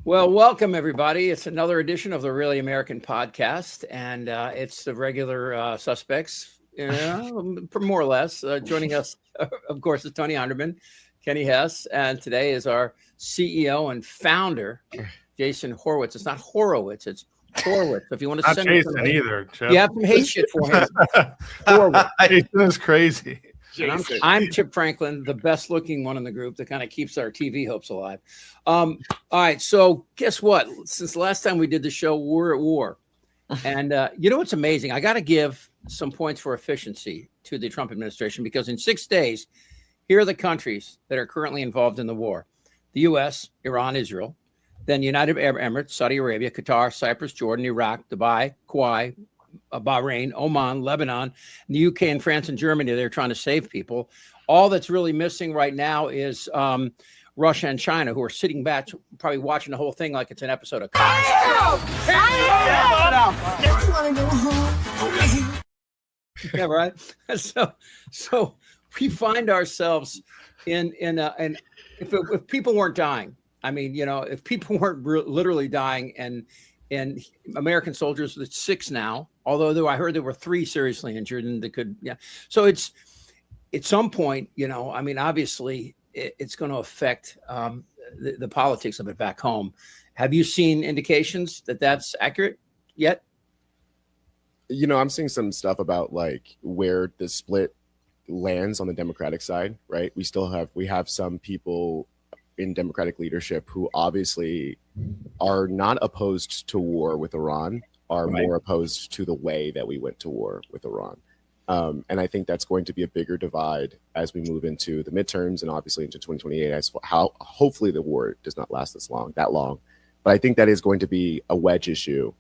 Well, welcome everybody. It's another edition of the Really American Podcast, and it's the regular suspects, more or less. Joining us, of course, is Tony Hinderman, Kenny Hesse, and today is our CEO and founder, Jason Horwitz. It's not Horowitz, it's Horwitz. If you want to not send Jason either, Chip. you have some hate shit for him. Horwitz. Jason is crazy. I'm Chip Franklin, the best looking one in the group that kind of keeps our TV hopes alive. All right. So guess what? Since the last time we did the show, we're at war. And you know what's amazing? I got to give some points for efficiency to the Trump administration, because in 6 days, here are the countries that are currently involved in the war: the U.S., Iran, Israel, then United Arab Emirates, Saudi Arabia, Qatar, Cyprus, Jordan, Iraq, Dubai, Kuwait, Bahrain, Oman, Lebanon, the UK, and France and Germany. They're trying to save people. All that's really missing right now is Russia and China, who are sitting back, probably watching the whole thing like it's an episode of Yeah, right. So we find ourselves in if people weren't dying, I mean, if people weren't literally dying, and American soldiers, it's 6 now, although I heard there were 3 seriously injured, and they could, yeah. So it's at some point, I mean, obviously it's going to affect the politics of it back home. Have you seen indications that that's accurate yet? I'm seeing some stuff about like where the split lands on the Democratic side, right? We have some people in Democratic leadership who obviously are not opposed to war with Iran, are more opposed to the way that we went to war with Iran. And I think that's going to be a bigger divide as we move into the midterms and obviously into 2028, as how hopefully the war does not last that long. But I think that is going to be a wedge issue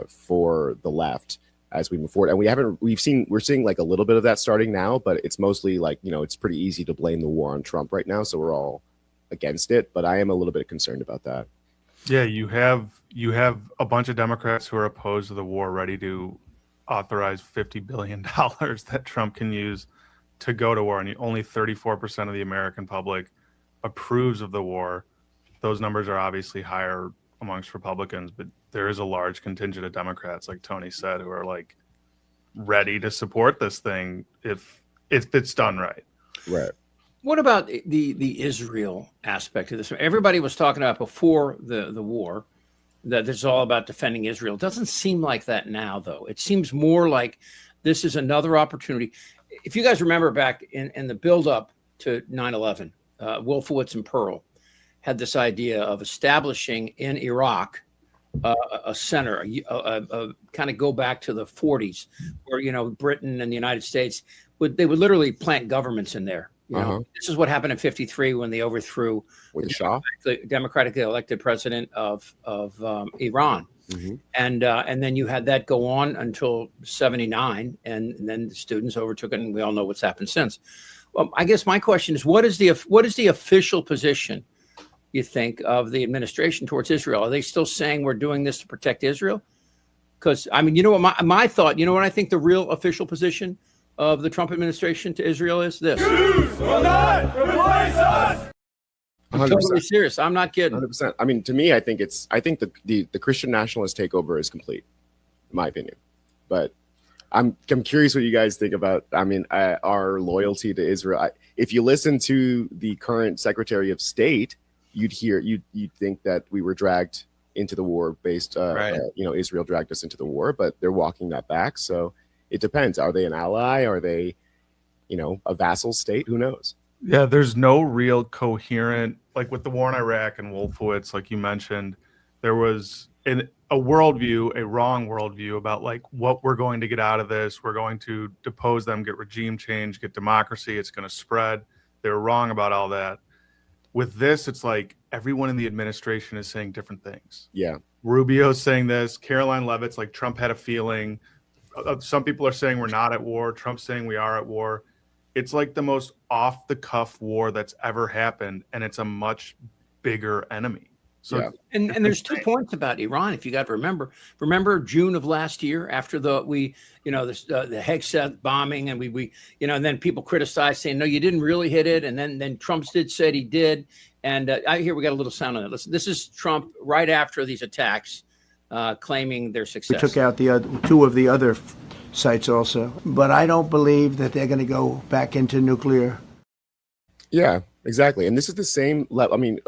for the left as we move forward. And we're seeing like a little bit of that starting now, but it's mostly like, it's pretty easy to blame the war on Trump right now. So we're all against it, but I am a little bit concerned about that. Yeah, you have a bunch of Democrats who are opposed to the war, ready to authorize $50 billion that Trump can use to go to war, and only 34% of the American public approves of the war. Those numbers are obviously higher amongst Republicans, but there is a large contingent of Democrats, like Tony said, who are like ready to support this thing if it's done right. Right. What about the Israel aspect of this? Everybody was talking about before the war that this is all about defending Israel. It doesn't seem like that now, though. It seems more like this is another opportunity. If you guys remember back in the buildup to 9/11, Wolfowitz and Pearl had this idea of establishing in Iraq a center, kind of go back to the 40s, where Britain and the United States would literally plant governments in there. This is what happened in '53 when they overthrew with the Shah, the democratically elected president of Iran, and then you had that go on until '79, and then the students overtook it, and we all know what's happened since. Well, I guess my question is, what is the official position, you think, of the administration towards Israel? Are they still saying we're doing this to protect Israel? Because I mean, what my thought, what I think the real official position of the Trump administration to Israel is this. Jews will not replace us. I'm totally serious. I'm not kidding. 100%. I mean, to me, I think the Christian nationalist takeover is complete, in my opinion. But I'm curious what you guys think about, our loyalty to Israel. If you listen to the current Secretary of State, you'd think that we were dragged into the war Israel dragged us into the war, but they're walking that back. So it depends. Are they an ally? Are they, a vassal state? Who knows? Yeah, there's no real coherent, like with the war in Iraq and Wolfowitz, like you mentioned, there was a wrong worldview about like what we're going to get out of this. We're going to depose them, get regime change, get democracy. It's going to spread. They were wrong about all that. With this, it's like everyone in the administration is saying different things. Yeah. Rubio's saying this. Caroline Leavitt's like Trump had a feeling. Some people are saying we're not at war. Trump's saying we are at war. It's like the most off-the-cuff war that's ever happened, and it's a much bigger enemy. So, yeah. And there's 2 points about Iran. If you got to remember June of last year, after the Hesse bombing, and and then people criticized, saying no, you didn't really hit it, and then Trump said he did, And I hear we got a little sound on it. Listen, this is Trump right after these attacks, claiming their We success. took out the two of the other sites also. But I don't believe that they're going to go back into nuclear. Yeah, exactly. And this is the same level. I mean,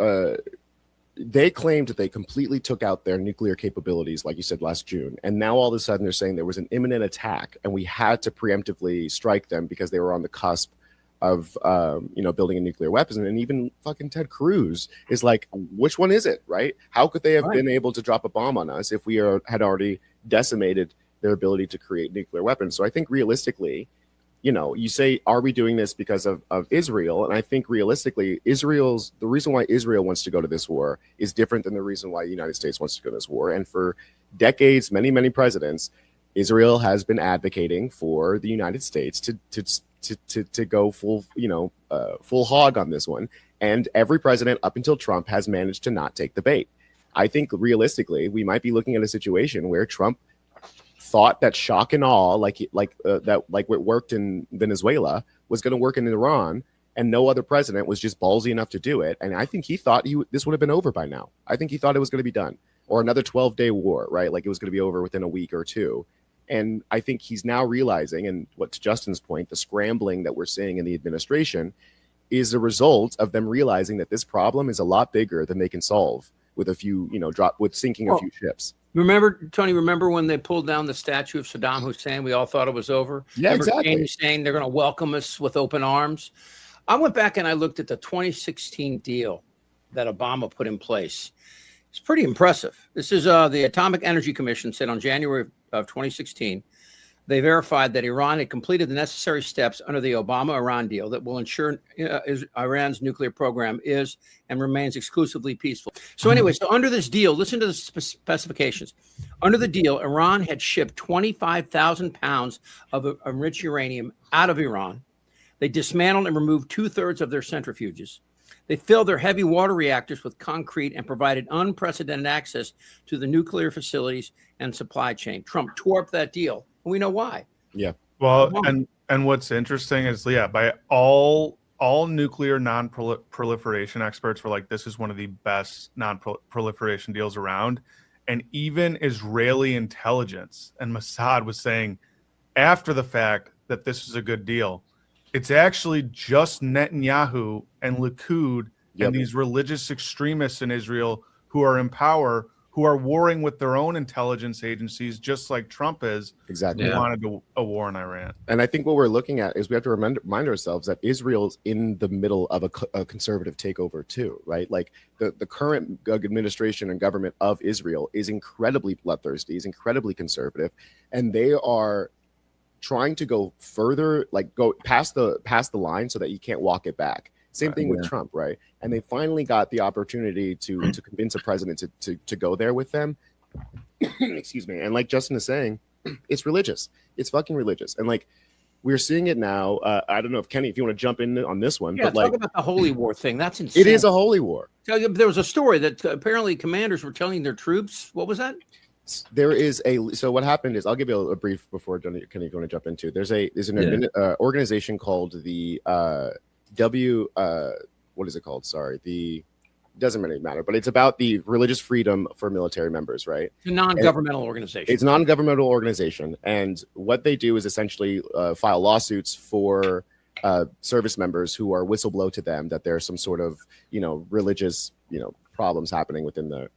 they claimed that they completely took out their nuclear capabilities, like you said, last June. And now all of a sudden they're saying there was an imminent attack and we had to preemptively strike them because they were on the cusp of, building a nuclear weapon. And even fucking Ted Cruz is like, which one is it, right? How could they have been able to drop a bomb on us if we had already decimated their ability to create nuclear weapons? So I think realistically, you say, are we doing this because of Israel? And I think realistically, the reason why Israel wants to go to this war is different than the reason why the United States wants to go to this war. And for decades, many, many presidents, Israel has been advocating for the United States to go full hog on this one. And every president up until Trump has managed to not take the bait. I think realistically, we might be looking at a situation where Trump thought that shock and awe, like what worked in Venezuela, was going to work in Iran, and no other president was just ballsy enough to do it. And I think he thought this would have been over by now. I think he thought it was going to be done, or another 12-day war, right? Like it was going to be over within a week or two. And I think he's now realizing, and to Justin's point, the scrambling that we're seeing in the administration is a result of them realizing that this problem is a lot bigger than they can solve with a few, with sinking a few ships. Tony, remember when they pulled down the statue of Saddam Hussein? We all thought it was over. Yeah, remember exactly. James saying they're going to welcome us with open arms. I went back and I looked at the 2016 deal that Obama put in place. It's pretty impressive. This is the Atomic Energy Commission said on January of 2016, they verified that Iran had completed the necessary steps under the Obama-Iran deal that will ensure Iran's nuclear program is and remains exclusively peaceful. So anyway, so under this deal, listen to the specifications. Under the deal, Iran had shipped 25,000 pounds of enriched uranium out of Iran. They dismantled and removed 2/3 of their centrifuges. They filled their heavy water reactors with concrete and provided unprecedented access to the nuclear facilities and supply chain. Trump tore up that deal. And we know why. Yeah. Well, and what's interesting is, by all nuclear non-proliferation experts were like, this is one of the best non-proliferation deals around. And even Israeli intelligence and Mossad was saying after the fact that this is a good deal. It's actually just Netanyahu and Likud and these religious extremists in Israel who are in power, who are warring with their own intelligence agencies, just like Trump is. Exactly. Who wanted a war in Iran. And I think what we're looking at is we have to remind ourselves that Israel's in the middle of a conservative takeover too, right? Like the current administration and government of Israel is incredibly bloodthirsty, is incredibly conservative, and they are trying to go further, like go past the line so that you can't walk it back. Same thing with Trump, right? And they finally got the opportunity to convince a president to go there with them. Excuse me. And like Justin is saying, it's religious. It's fucking religious. And like we're seeing it now. I don't know if Kenny, if you want to jump in on this one, Yeah, but like talk about the holy war thing. That's insane. it is a holy war. There was a story that apparently commanders were telling their troops. What was that? There is so what happened is, I'll give you a brief before Kenny going to jump into. There's an organization called the what is it called? Sorry, doesn't really matter, but it's about the religious freedom for military members, right? It's a non-governmental organization. It's a non-governmental organization, and what they do is essentially file lawsuits for service members who are whistleblow to them that there's some sort of religious problems happening within the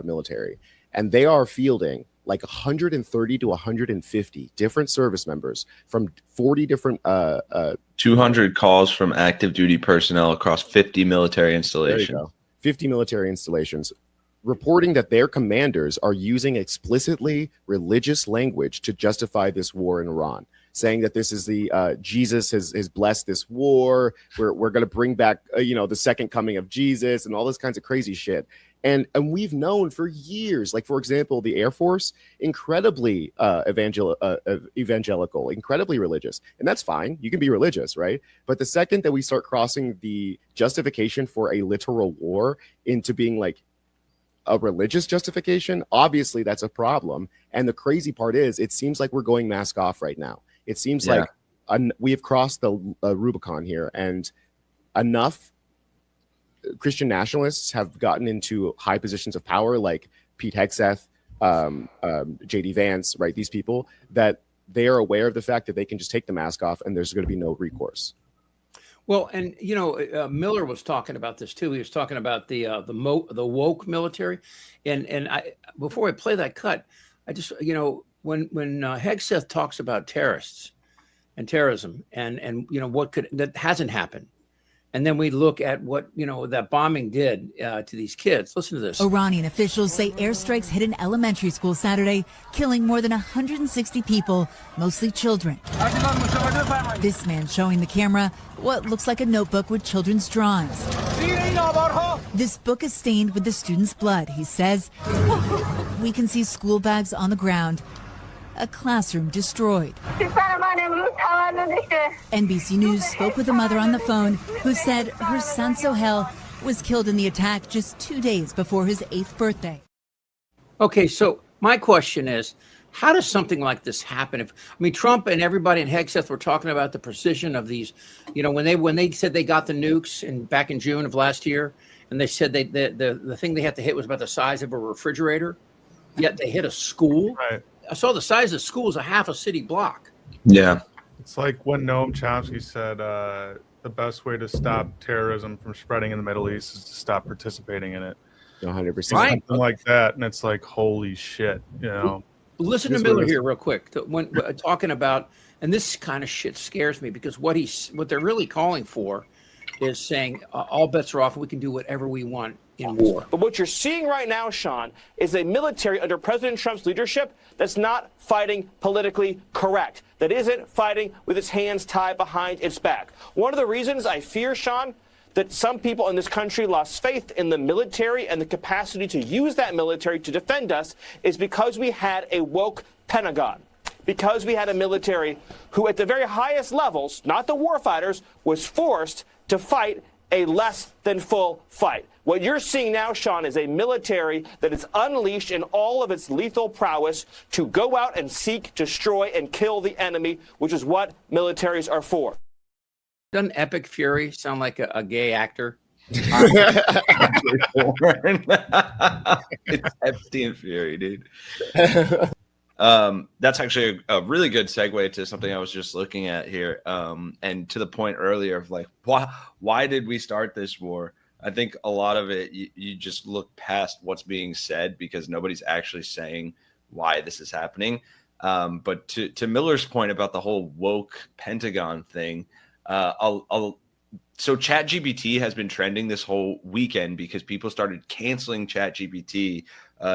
military. And they are fielding like 130 to 150 different service members from 40 different 200 calls from active duty personnel across 50 military installations. There you go. 50 military installations reporting that their commanders are using explicitly religious language to justify this war in Iran, saying that this is the Jesus has blessed this war. We're going to bring back the second coming of Jesus and all this kinds of crazy shit. And we've known for years, like, for example, the Air Force, incredibly evangelical, incredibly religious. And that's fine. You can be religious, right? But the second that we start crossing the justification for a literal war into being like a religious justification, obviously that's a problem. And the crazy part is, it seems like we're going mask off right now. It seems like we have crossed the Rubicon here, and enough Christian nationalists have gotten into high positions of power, like Pete Hegseth, JD Vance, right? These people that they are aware of the fact that they can just take the mask off and there's going to be no recourse. Well, and Miller was talking about this too. He was talking about the woke military, and before I play that cut, I just when Hegseth talks about terrorists and terrorism and that hasn't happened. And then we look at what, that bombing did to these kids. Listen to this. Iranian officials say airstrikes hit an elementary school Saturday, killing more than 160 people, mostly children. This man showing the camera what looks like a notebook with children's drawings. This book is stained with the students' blood, he says. We can see school bags on the ground. A classroom destroyed. NBC News spoke with a mother on the phone who said her son Sohail was killed in the attack just 2 days before his 8th birthday. Okay, so my question is, how does something like this happen? Trump and everybody in Hegseth were talking about the precision of these, when they said they got the nukes back in June of last year, and they said the thing they had to hit was about the size of a refrigerator, yet they hit a school. Right. I saw the size of the school is a half a city block. Yeah. It's like when Noam Chomsky said the best way to stop terrorism from spreading in the Middle East is to stop participating in it. 100%. Right. Something like that, and it's like, holy shit, Listen to Miller here real quick. When talking about, and this kind of shit scares me because what they're really calling for is saying all bets are off. We can do whatever we want in war. But what you're seeing right now, Sean, is a military under President Trump's leadership that's not fighting politically correct, that isn't fighting with its hands tied behind its back. One of the reasons I fear, Sean, that some people in this country lost faith in the military and the capacity to use that military to defend us is because we had a woke Pentagon. Because we had a military who, at the very highest levels, not the warfighters, was forced to fight a less than full fight. What you're seeing now, Sean, is a military that is unleashed in all of its lethal prowess to go out and seek, destroy, and kill the enemy, which is what militaries are for. Doesn't Epic Fury sound like a gay actor? It's Epstein Fury, dude. That's actually a really good segue to something I was just looking at here. And to the point earlier of like, why did we start this war? I think a lot of it, you just look past what's being said because nobody's actually saying why this is happening. But to Miller's point about the whole woke Pentagon thing, so ChatGPT has been trending this whole weekend because people started canceling ChatGPT,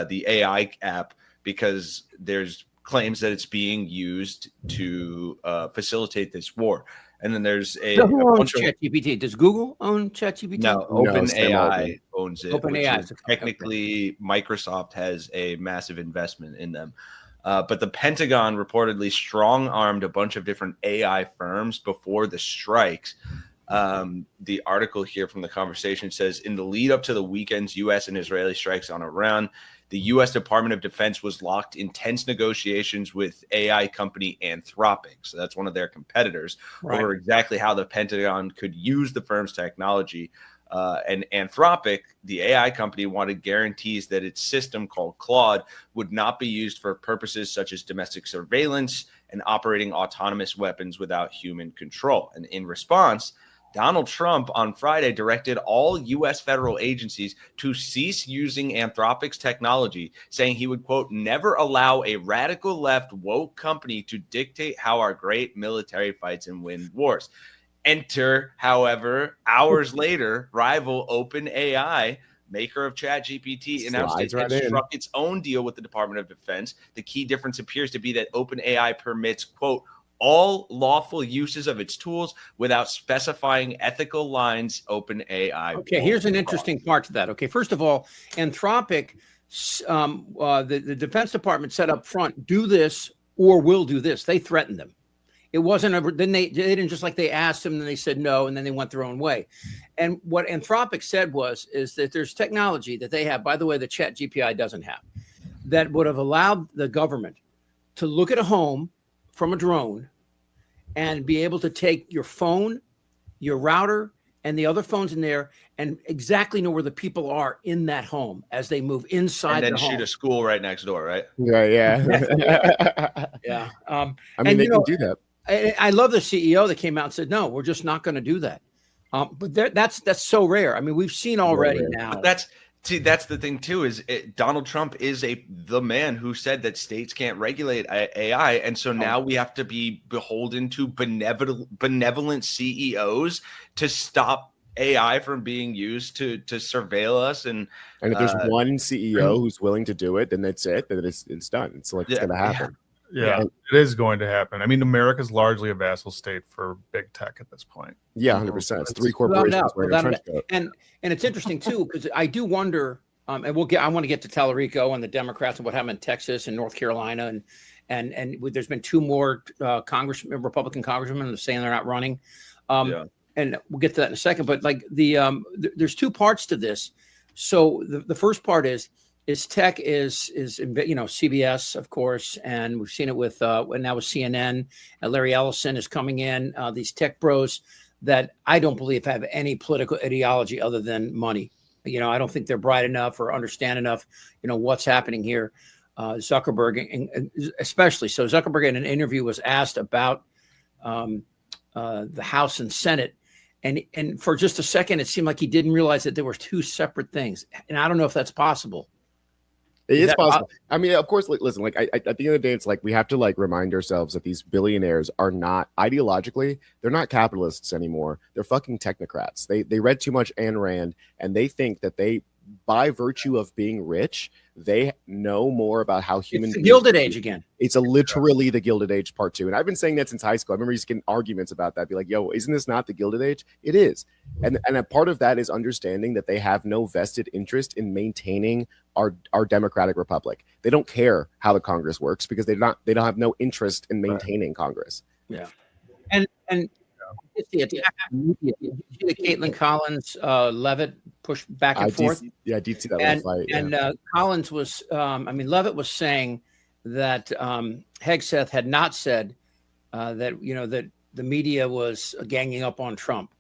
the AI app, because there's claims that it's being used to facilitate this war. And then there's who owns ChatGPT? Does Google own ChatGPT? No, OpenAI owns it. OpenAI. Technically, Microsoft has a massive investment in them. But the Pentagon reportedly strong-armed a bunch of different AI firms before the strikes. The article here from The Conversation says, in the lead up to the weekend's U.S. and Israeli strikes on Iran, the U.S. Department of Defense was locked in tense negotiations with AI company Anthropic. So that's one of their competitors, right, over exactly how the Pentagon could use the firm's technology. And Anthropic, the AI company, wanted guarantees that its system called Claude would not be used for purposes such as domestic surveillance and operating autonomous weapons without human control. And in response, Donald Trump on Friday directed all U.S. federal agencies to cease using Anthropic's technology, saying he would, quote, never allow a radical left woke company to dictate how our great military fights and wins wars. Enter, however, hours later, rival OpenAI, maker of ChatGPT, announced it had struck its own deal with the Department of Defense. The key difference appears to be that OpenAI permits, quote, all lawful uses of its tools without specifying ethical lines. OpenAI. Okay, here's an interesting part to that. Okay, first of all, Anthropic, the Defense Department said up front, do this or we'll do this. They threatened them. It wasn't ever, then they didn't, just like they asked them and they said no, and then they went their own way. And what Anthropic said is that there's technology that they have, by the way, the ChatGPT doesn't have, that would have allowed the government to look at a home from a drone and be able to take your phone, your router, and the other phones in there, and exactly know where the people are in that home as they move inside and then the home. shoot a school right next door, right? Yeah. Yeah. I mean, and, they you can know, do that. I love the CEO that came out and said, no, we're just not going to do that. But that's so rare. I mean, we've seen already now. But that's the thing too, is Donald Trump is the man who said that states can't regulate AI. And so now we have to be beholden to benevolent CEOs to stop AI from being used to surveil us. And if there's one CEO who's willing to do it, then that's it. Then it's done. It's like it's going to happen. Yeah, it is going to happen. I mean, America's largely a vassal state for big tech at this point. Yeah, 100%. It's three corporations wearing a trench coat. And it's interesting too, because I do wonder, and I want to get to Tallarico and the Democrats and what happened in Texas and North Carolina, and there's been 2 more Republican congressmen saying they're not running, and we'll get to that in a second. But like there's 2 parts to this. So the first part is tech is CBS, of course, and we've seen it with and now with CNN. And Larry Ellison is coming in. These tech bros that I don't believe have any political ideology other than money. I don't think they're bright enough or understand enough, what's happening here. Zuckerberg, and especially so. Zuckerberg in an interview was asked about the House and Senate. And for just a second, it seemed like he didn't realize that there were 2 separate things. And I don't know if that's possible. It is possible. I mean, of course, listen, at the end of the day, it's like we have to remind ourselves that these billionaires are not ideologically, they're not capitalists anymore. They're fucking technocrats. They read too much Ayn Rand, and they think that by virtue of being rich, they know more about how human it's the Gilded Age again. It's literally the Gilded Age part 2. And I've been saying that since high school. I remember just getting arguments about that. Be like, yo, isn't this not the Gilded Age? It is. And a part of that is understanding that they have no vested interest in maintaining our democratic republic. They don't care how the Congress works because they don't have no interest in maintaining Congress. Yeah. And you see the Caitlin Collins Levitt push back and forth. I did see that fight. And Collins was, Levitt was saying that Hegseth had not said that that the media was ganging up on Trump.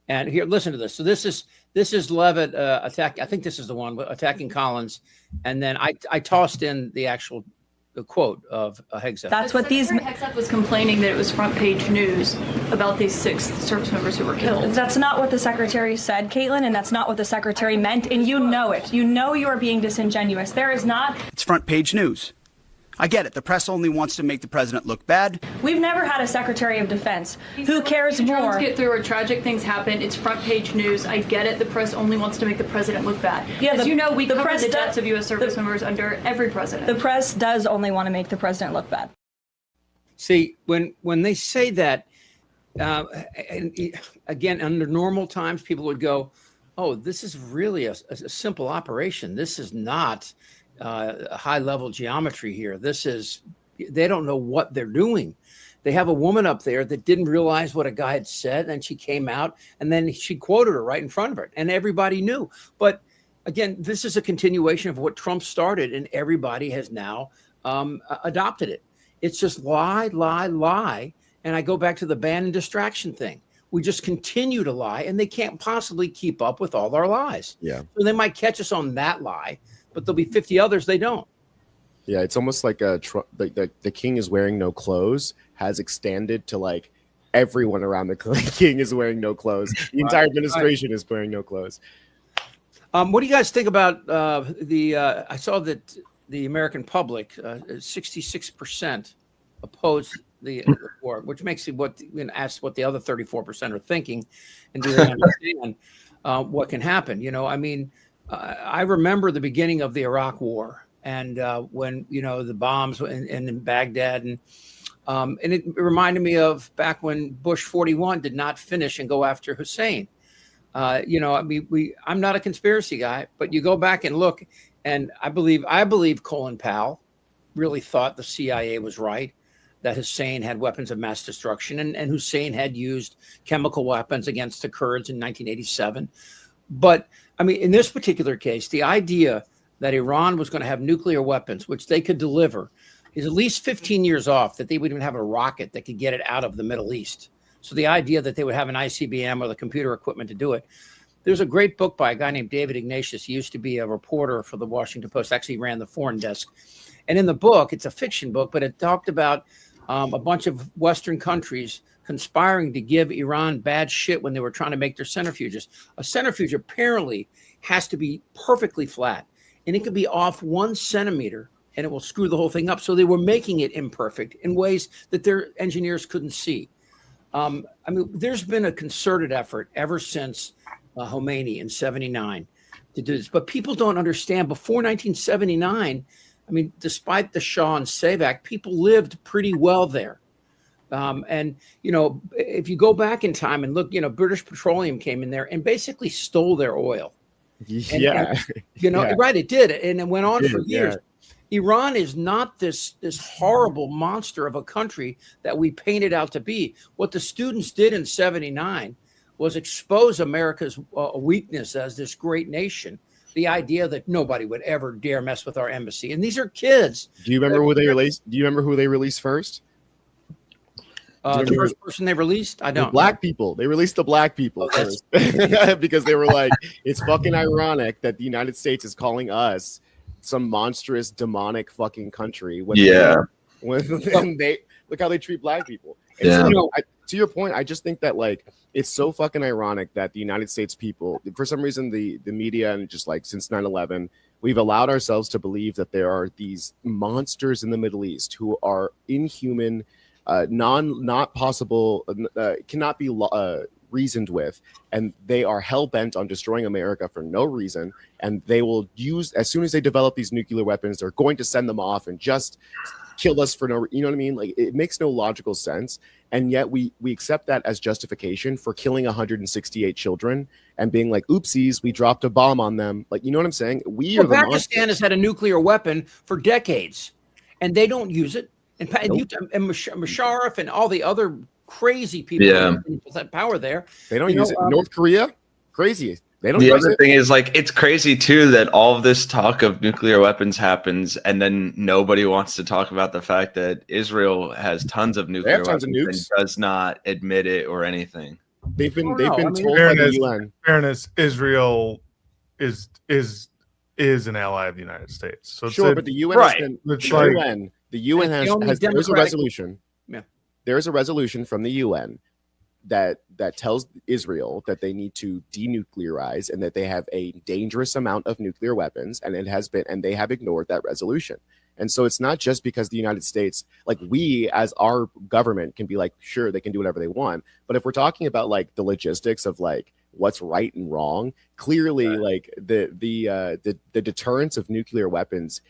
And here, listen to this. So this is Levitt attack. I think this is the one attacking Collins, and then I tossed in the actual quote of Hegseth. That's what Hegseth was complaining, that it was front page news about these 6 service members who were killed. That's not what the secretary said, Caitlin, and that's not what the secretary meant, and you know it. You know you are being disingenuous. There is not. It's front page news. I get it. The press only wants to make the president look bad. We've never had a secretary of defense who cares more. Get through or tragic things happen. It's front page news. I get it. The press only wants to make the president look bad. Yeah, as you know, we cover the deaths of U.S. service members under every president. The press does only want to make the president look bad. See, when they say that, and again, under normal times, people would go, "Oh, this is really a simple operation. This is not." High level geometry here. They don't know what they're doing. They have a woman up there that didn't realize what a guy had said, and she came out and then she quoted her right in front of her, and everybody knew. But again, this is a continuation of what Trump started, and everybody has now adopted it. It's just lie, lie, lie. And I go back to the ban and distraction thing. We just continue to lie, and they can't possibly keep up with all our lies. Yeah. So they might catch us on that lie, but there'll be 50 others they don't. Yeah, it's almost like the king is wearing no clothes has extended to everyone around the king is wearing no clothes. The entire administration is wearing no clothes. What do you guys think about I saw that the American public, 66% opposed the war, which makes it ask what the other 34% are thinking, and do they understand what can happen? I remember the beginning of the Iraq War, and when the bombs in Baghdad, and it reminded me of back when Bush 41 did not finish and go after Hussein. I'm not a conspiracy guy, but you go back and look, and I believe Colin Powell really thought the CIA was right, that Hussein had weapons of mass destruction, and Hussein had used chemical weapons against the Kurds in 1987. But in this particular case, the idea that Iran was going to have nuclear weapons, which they could deliver, is at least 15 years off, that they would even have a rocket that could get it out of the Middle East. So the idea that they would have an ICBM or the computer equipment to do it. There's a great book by a guy named David Ignatius. He used to be a reporter for the Washington Post, actually ran the foreign desk. And in the book, it's a fiction book, but it talked about a bunch of Western countries conspiring to give Iran bad shit when they were trying to make their centrifuges. A centrifuge apparently has to be perfectly flat, and it could be off 1 centimeter, and it will screw the whole thing up. So they were making it imperfect in ways that their engineers couldn't see. I mean, there's been a concerted effort ever since Khomeini in 79 to do this, but people don't understand. Before 1979, I mean, despite the Shah and Save Act, people lived pretty well there. And, you know, if you go back in time and look, you know, British Petroleum came in there and basically stole their oil. Yeah. You know, Yeah. right, it did. And it went on for Yeah. years. Iran is not this horrible monster of a country that we painted out to be. What the students did in 79 was expose America's weakness as this great nation. The idea that nobody would ever dare mess with our embassy. And these are kids. Do you remember who they released? Do you remember who they released first? The first person they released? I don't. The black people. They released the black people first because they were like, it's fucking ironic that the United States is calling us some monstrous, demonic fucking country. When they look how they treat black people. And so, you know, to your point, I just think that like it's so fucking ironic that the United States people, for some reason, the media and just like since 9/11, we've allowed ourselves to believe that there are these monsters in the Middle East who are inhuman, not possible, cannot be reasoned with, and they are hell-bent on destroying America for no reason, and they will use, as soon as they develop these nuclear weapons, they're going to send them off and just kill us for no, you know what I mean? Like, it makes no logical sense, and yet we accept that as justification for killing 168 children and being like, oopsies, we dropped a bomb on them. Like, you know what I'm saying? Pakistan has had a nuclear weapon for decades, and they don't use it. And Musharraf and all the other crazy people that power there, they don't use it. North Korea, crazy. They don't. The use other it. thing is, like, it's crazy too that all of this talk of nuclear weapons happens, and then nobody wants to talk about the fact that Israel has tons of nuclear weapons and does not admit it or anything. They've been told by the UN. Fairness, Israel is an ally of the United States. So sure, but the UN right. has been, the UN has there's a resolution. Yeah. There is a resolution from the UN that tells Israel that they need to denuclearize and that they have a dangerous amount of nuclear weapons, and they have ignored that resolution. And so it's not just because the United States, like, we as our government can be like, sure, they can do whatever they want, but if we're talking about like the logistics of like what's right and wrong, clearly like the deterrence of nuclear weapons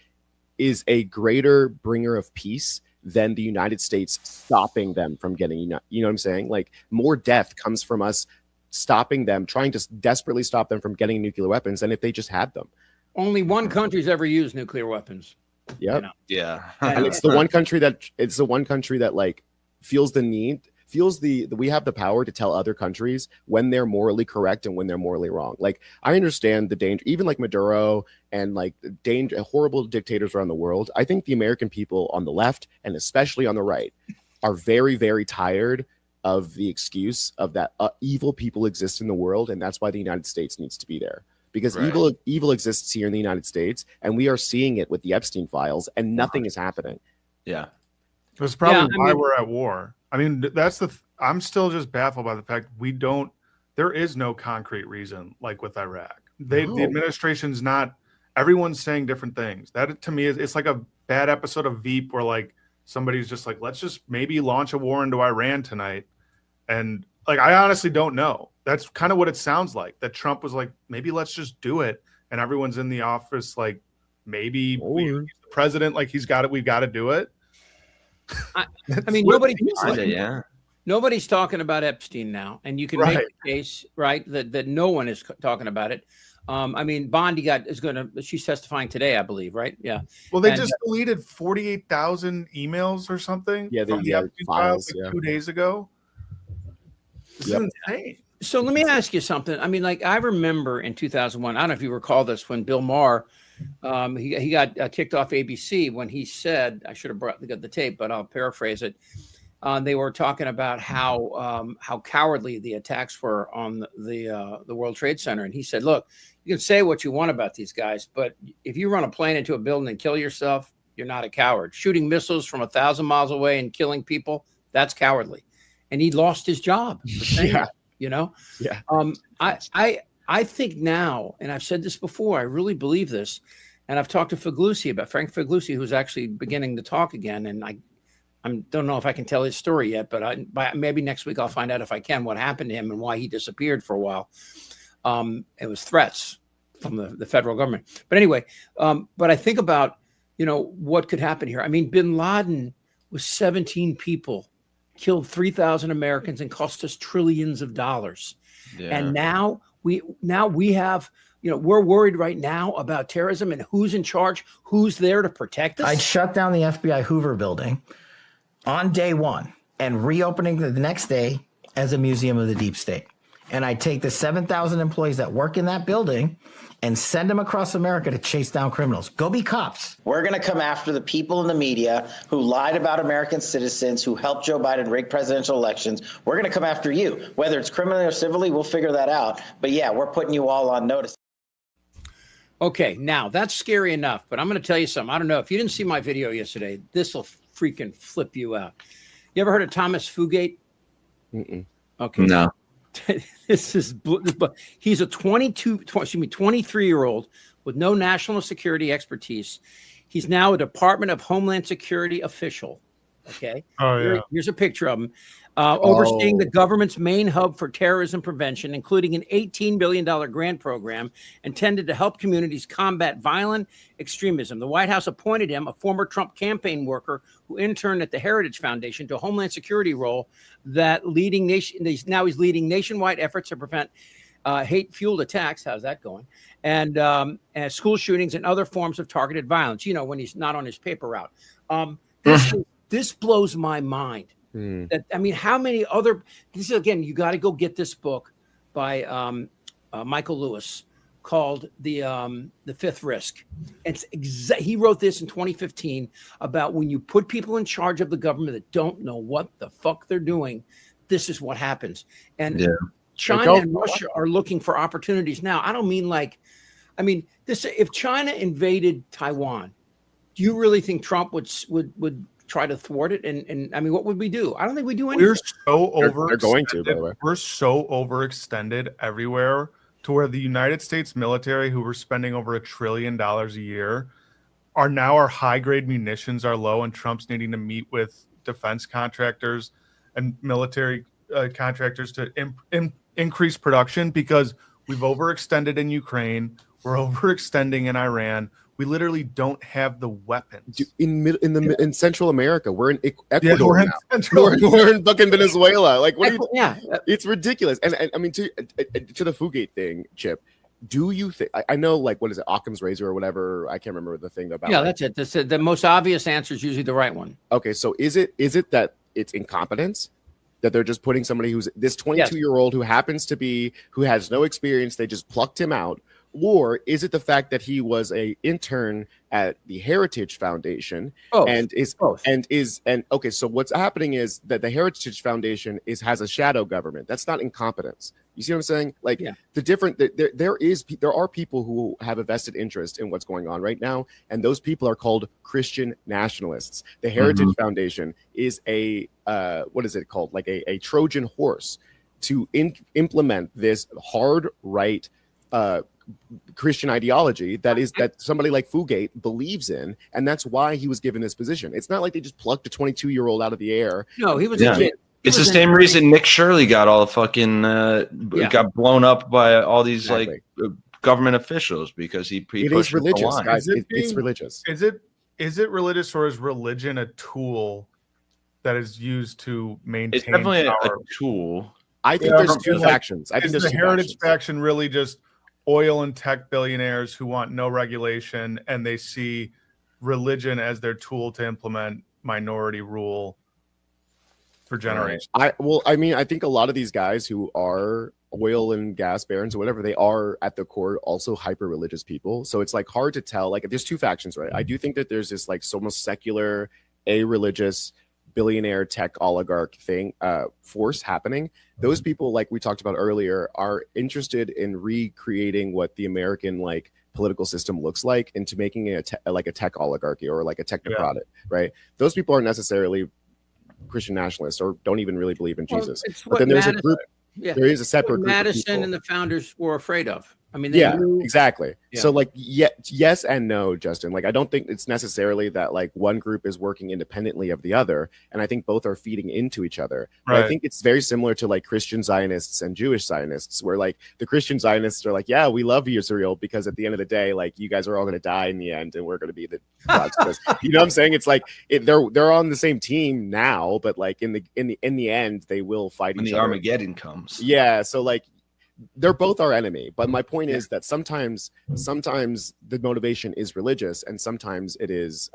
is a greater bringer of peace than the United States stopping them from getting, you know what I'm saying? Like, more death comes from us stopping them, trying to desperately stop them from getting nuclear weapons than if they just had them. Only one country's ever used nuclear weapons. Yep. You know? Yeah. And it's the one country that like feels the need, we have the power to tell other countries when they're morally correct and when they're morally wrong. Like, I understand the danger, even like Maduro and like horrible dictators around the world. I think the American people on the left and especially on the right are very, very tired of the excuse of that evil people exist in the world, and that's why the United States needs to be there. Because evil exists here in the United States, and we are seeing it with the Epstein files, and nothing is happening. Yeah. That's probably why we're at war. I mean, I'm still just baffled by the fact there is no concrete reason like with Iraq. The administration's not, everyone's saying different things. That to me it's like a bad episode of Veep where like somebody's just like, let's just maybe launch a war into Iran tonight. And like, I honestly don't know. That's kind of what it sounds like, that Trump was like, maybe let's just do it. And everyone's in the office like, maybe he's the president, like we've got to do it. I mean, nobody's talking about Epstein now, and you can make the case, right, that no one is talking about it. I mean, Bondi she's testifying today, I believe, right? Yeah. Well, they just deleted 48,000 emails or something. Yeah, from the Epstein files like 2 days ago. This is insane. So let me ask you something. I mean, like, I remember in 2001, I don't know if you recall this, when Bill Maher, he got kicked off ABC when he said, I should have got the tape, but I'll paraphrase it. They were talking about how cowardly the attacks were on the World Trade Center, and he said, "Look, you can say what you want about these guys, but if you run a plane into a building and kill yourself, you're not a coward. Shooting missiles from 1,000 miles away and killing people, that's cowardly." And he lost his job for saying that, you know? Yeah. I think now, and I've said this before, I really believe this, and I've talked to Frank Figliuzzi, who's actually beginning to talk again, and I don't know if I can tell his story yet, but maybe next week I'll find out if I can what happened to him and why he disappeared for a while. It was threats from the federal government. But anyway, but I think about, what could happen here. I mean, bin Laden was 17 people, killed 3,000 Americans, and cost us trillions of dollars. Yeah. And now we have, we're worried right now about terrorism and who's in charge, who's there to protect us. I'd shut down the FBI Hoover building on day one and reopening the next day as a museum of the deep state. And I'd take the 7,000 employees that work in that building and send them across America to chase down criminals. Go be cops. We're going to come after the people in the media who lied about American citizens, who helped Joe Biden rig presidential elections. We're going to come after you. Whether it's criminally or civilly, we'll figure that out. But yeah, we're putting you all on notice. Okay, now that's scary enough, but I'm going to tell you something. I don't know if you didn't see my video yesterday. This will freaking flip you out. You ever heard of Thomas Fugate? Mm-mm. Okay. No. He's a 23-year-old with no national security expertise. He's now a Department of Homeland Security official. Okay. Oh, yeah. Here's a picture of him. Overseeing the government's main hub for terrorism prevention, including an $18 billion grant program intended to help communities combat violent extremism. The White House appointed him, a former Trump campaign worker who interned at the Heritage Foundation, to a Homeland Security role that he's leading nationwide efforts to prevent hate-fueled attacks. How's that going? And school shootings and other forms of targeted violence, when he's not on his paper route. This blows my mind. How many other? This is, again, you got to go get this book by Michael Lewis called the Fifth Risk. He wrote this in 2015 about when you put people in charge of the government that don't know what the fuck they're doing, this is what happens. And China and Russia are looking for opportunities now. I don't mean if China invaded Taiwan, do you really think Trump would try to thwart it? And what would we do? I don't think we do anything. They're going to, by the way. We're so overextended everywhere to where the United States military, who were spending over $1 trillion a year, our high-grade munitions are low, and Trump's needing to meet with defense contractors and military contractors to increase production because we've overextended in Ukraine. We're overextending in Iran. We literally don't have the weapons. In Central America, we're in Ecuador now. We're in fucking Venezuela. Like, what? It's ridiculous. And I mean, to the Fugate thing, Chip. Do you think? I know, like, what is it, Occam's razor or whatever? I can't remember the thing about. Yeah, that's it. That's it. The most obvious answer is usually the right one. Okay, so is it that it's incompetence? That they're just putting somebody who's this 22-year-old who has no experience, they just plucked him out? Or is it the fact that he was an intern at the Heritage Foundation okay, so what's happening is that the Heritage Foundation has a shadow government. That's not incompetence. You see what I'm saying? Like there are people who have a vested interest in what's going on right now, and those people are called Christian nationalists. The Heritage Foundation is a what is it called? Like a Trojan horse to implement this hard right Christian ideology that somebody like Fugate believes in, and that's why he was given this position. It's not like they just plucked a 22-year-old out of the air. No, he was a kid. It's the same reason Nick Shirley got all the fucking got blown up by all these government officials because he it is religious, guys. It's religious. Is it religious, or is religion a tool that is used to maintain? It's definitely a tool. I think there's two factions. I think the Heritage faction really just oil and tech billionaires who want no regulation, and they see religion as their tool to implement minority rule for generations. I think a lot of these guys who are oil and gas barons or whatever, they are at the core also hyper religious people. So it's like hard to tell. Like, there's two factions, right? I do think that there's this like almost secular, a religious billionaire tech oligarch thing force happening. Those people, like we talked about earlier, are interested in recreating what the American like political system looks like into making it like a tech oligarchy or like a technocrat, right? Those people aren't necessarily Christian nationalists or don't even really believe in Jesus. But then there's a group. Yeah. There is a separate group Madison and the founders were afraid of. I mean, exactly. Yeah. So like, yes and no, Justin. Like, I don't think it's necessarily that like one group is working independently of the other, and I think both are feeding into each other. Right. But I think it's very similar to like Christian Zionists and Jewish Zionists, where like the Christian Zionists are like, yeah, we love Israel because at the end of the day, like you guys are all going to die in the end, and we're going to be the gods. You know what I'm saying? It's like they're on the same team now, but like in the end, they will fight when each the other. Armageddon comes. Yeah. So like, they're both our enemy, but my point is that sometimes the motivation is religious and sometimes it is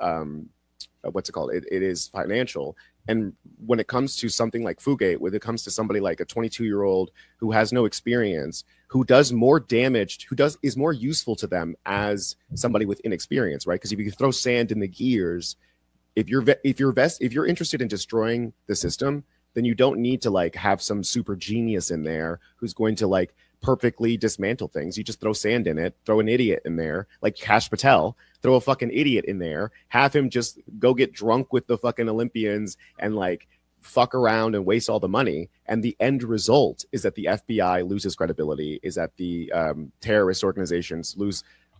what's it called, it is financial. And when it comes to something like Fugate, when it comes to somebody like a 22-year-old who has no experience, who does more damage, is more useful to them as somebody with inexperience, right? Because if you throw sand in the gears, if you're interested in destroying the system, then you don't need to like have some super genius in there who's going to like perfectly dismantle things. You just throw sand in it, throw an idiot in there, like Kash Patel, throw a fucking idiot in there, have him just go get drunk with the fucking Olympians and like fuck around and waste all the money. And the end result is that the FBI loses credibility, is that the terrorist organizations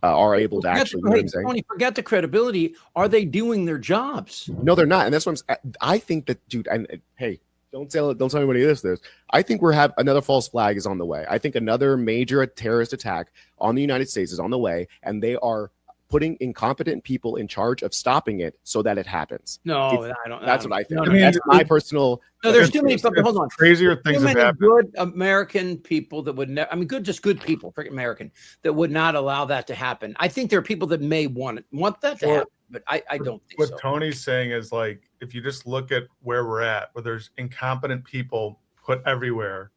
are able to actually. Tony, forget the credibility. Are they doing their jobs? No, they're not. And that's what I think that, dude. And hey, don't tell anybody this. I think another false flag is on the way. I think another major terrorist attack on the United States is on the way, and they are putting incompetent people in charge of stopping it so that it happens. No, I don't. That's what I think. No, that's my personal. No, there's too many. Hold on. Crazier things have happened. Good American people that would never. I mean, just good people, freaking American, that would not allow that to happen. I think there are people that may want that to happen, but I don't think so. What Tony's saying is like, if you just look at where we're at, where there's incompetent people put everywhere,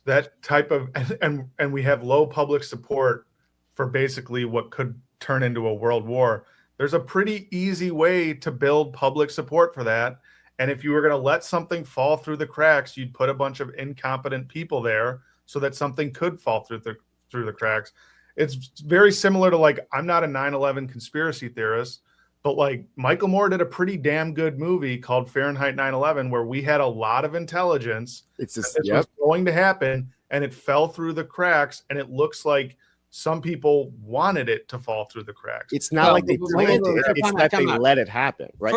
that type of and we have low public support for basically what could turn into a world war. There's a pretty easy way to build public support for that. And if you were going to let something fall through the cracks, you'd put a bunch of incompetent people there so that something could fall through the cracks. It's very similar to like, I'm not a 9/11 conspiracy theorist, but like Michael Moore did a pretty damn good movie called Fahrenheit 9/11, where we had a lot of intelligence. It's just was going to happen, and it fell through the cracks, and it looks like some people wanted it to fall through the cracks. It's not like they planned it. It's that they let it happen, right?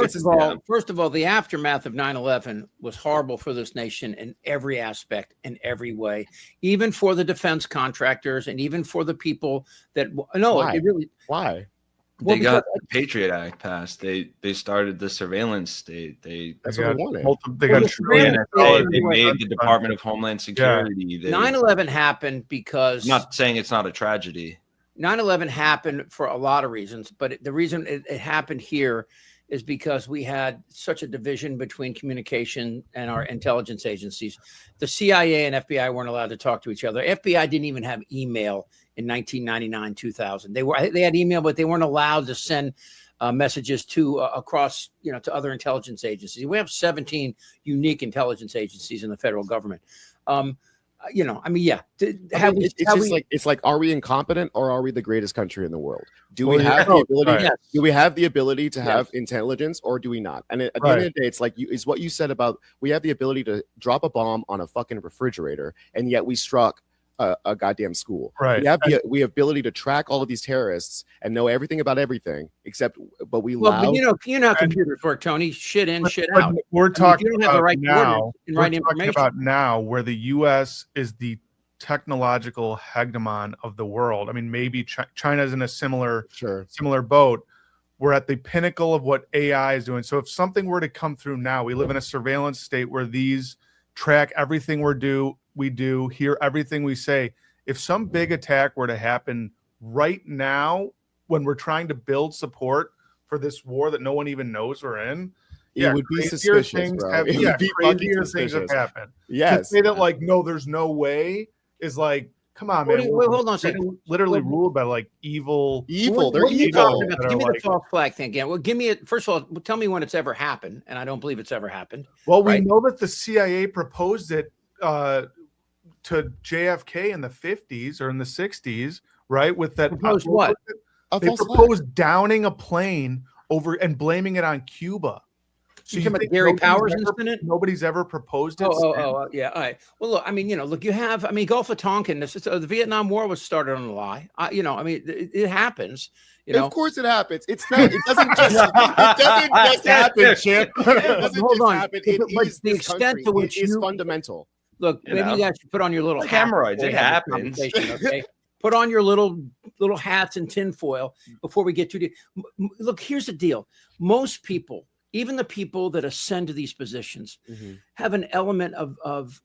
First of all, the aftermath of 9/11 was horrible for this nation in every aspect, in every way, even for the defense contractors and even for the people that Why? They got the Patriot Act passed. They started the surveillance state. That's what they wanted. They got trillion. They made the Department of Homeland Security. 9/11 happened because. I'm not saying it's not a tragedy. 9/11 happened for a lot of reasons, but the reason it happened here is because we had such a division between communication and our intelligence agencies. The CIA and FBI weren't allowed to talk to each other. FBI didn't even have email in 1999, 2000. They had email, but they weren't allowed to send messages across, to other intelligence agencies. We have 17 unique intelligence agencies in the federal government. It's like, are we incompetent or are we the greatest country in the world? Do we have the ability? Yes. Do we have the ability to have intelligence, or do we not? And at the end of the day, it's like it's what you said about we have the ability to drop a bomb on a fucking refrigerator, and yet we struck a goddamn school. Right. We have ability to track all of these terrorists and know everything about everything, but we but you know how computers work, Tony. Shit in, shit out. We're talking you don't have the right now. And right information about now, where the U.S. is the technological hegemon of the world. I mean, maybe China's in a similar boat. We're at the pinnacle of what AI is doing. So if something were to come through now, we live in a surveillance state where these track everything we do, hear everything we say. If some big attack were to happen right now, when we're trying to build support for this war that no one even knows we're in, it would be suspicious, bro. Crazier things have happened. Yes. To say that like, no, there's no way is like, Come on, Wait, man. hold on a second. Literally ruled by like evil. They're What are you evil. talking about? Give me the false flag thing again. Well, give me it. First of all, tell me when it's ever happened, and I don't believe it's ever happened. Well, right? we know that the CIA proposed it to JFK in the 50s or in the 60s, right? With that Proposed what? They proposed downing a plane over and blaming it on Cuba. So you talking about Gary Powers incident? Nobody's ever proposed it. Yeah. All right. Well, look, I mean, look, you have, Gulf of Tonkin. The Vietnam War was started on a lie. It happens. Of course, it happens. It's not. It doesn't just. It doesn't just happen, Chip. It doesn't Hold just on. happen. It But is the this extent country. to which it is you fundamental. look. Maybe you guys should put on your little Like hat hemorrhoids, before it we have this happens. conversation, okay? Put on your little hats and tinfoil before we get too deep. Look, here's the deal. Most people, even the people that ascend to these positions, have an element of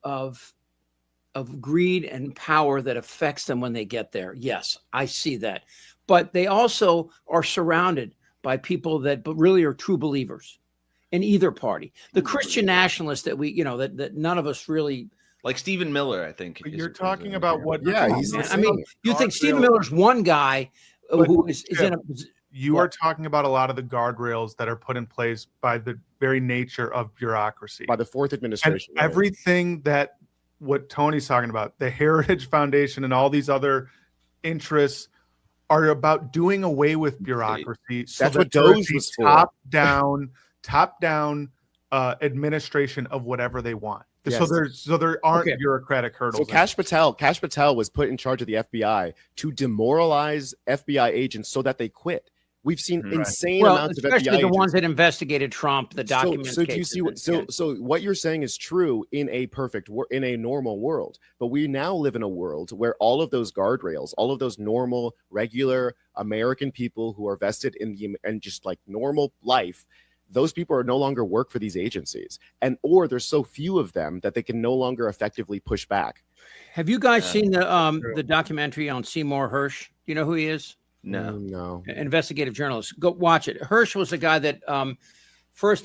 greed and power that affects them when they get there. Yes, I see that. But they also are surrounded by people that really are true believers in either party. The Christian nationalists that we, that none of us really Like Stephen Miller, I think. But you're talking about what? Yeah, he's. you think Stephen Miller's one guy who is in a. You are talking about a lot of the guardrails that are put in place by the very nature of bureaucracy. By the fourth administration. And everything that what Tony's talking about, the Heritage Foundation and all these other interests are about doing away with bureaucracy. So That's that what there DOGE is was a for. top-down administration of whatever they want. Yes. So there aren't bureaucratic hurdles. So Kash Patel was put in charge of the FBI to demoralize FBI agents so that they quit. We've seen insane amounts of FBI especially the agents. ones that investigated Trump, the documents. So do you see so what you're saying is true in a in a normal world, but we now live in a world where all of those guardrails, all of those normal, regular American people who are vested in just like normal life, those people are no longer work for these agencies, or there's so few of them that they can no longer effectively push back. Have you guys seen the documentary on Seymour Hersh? Do you know who he is? No. Investigative journalist. Go watch it. Hersh was the guy that first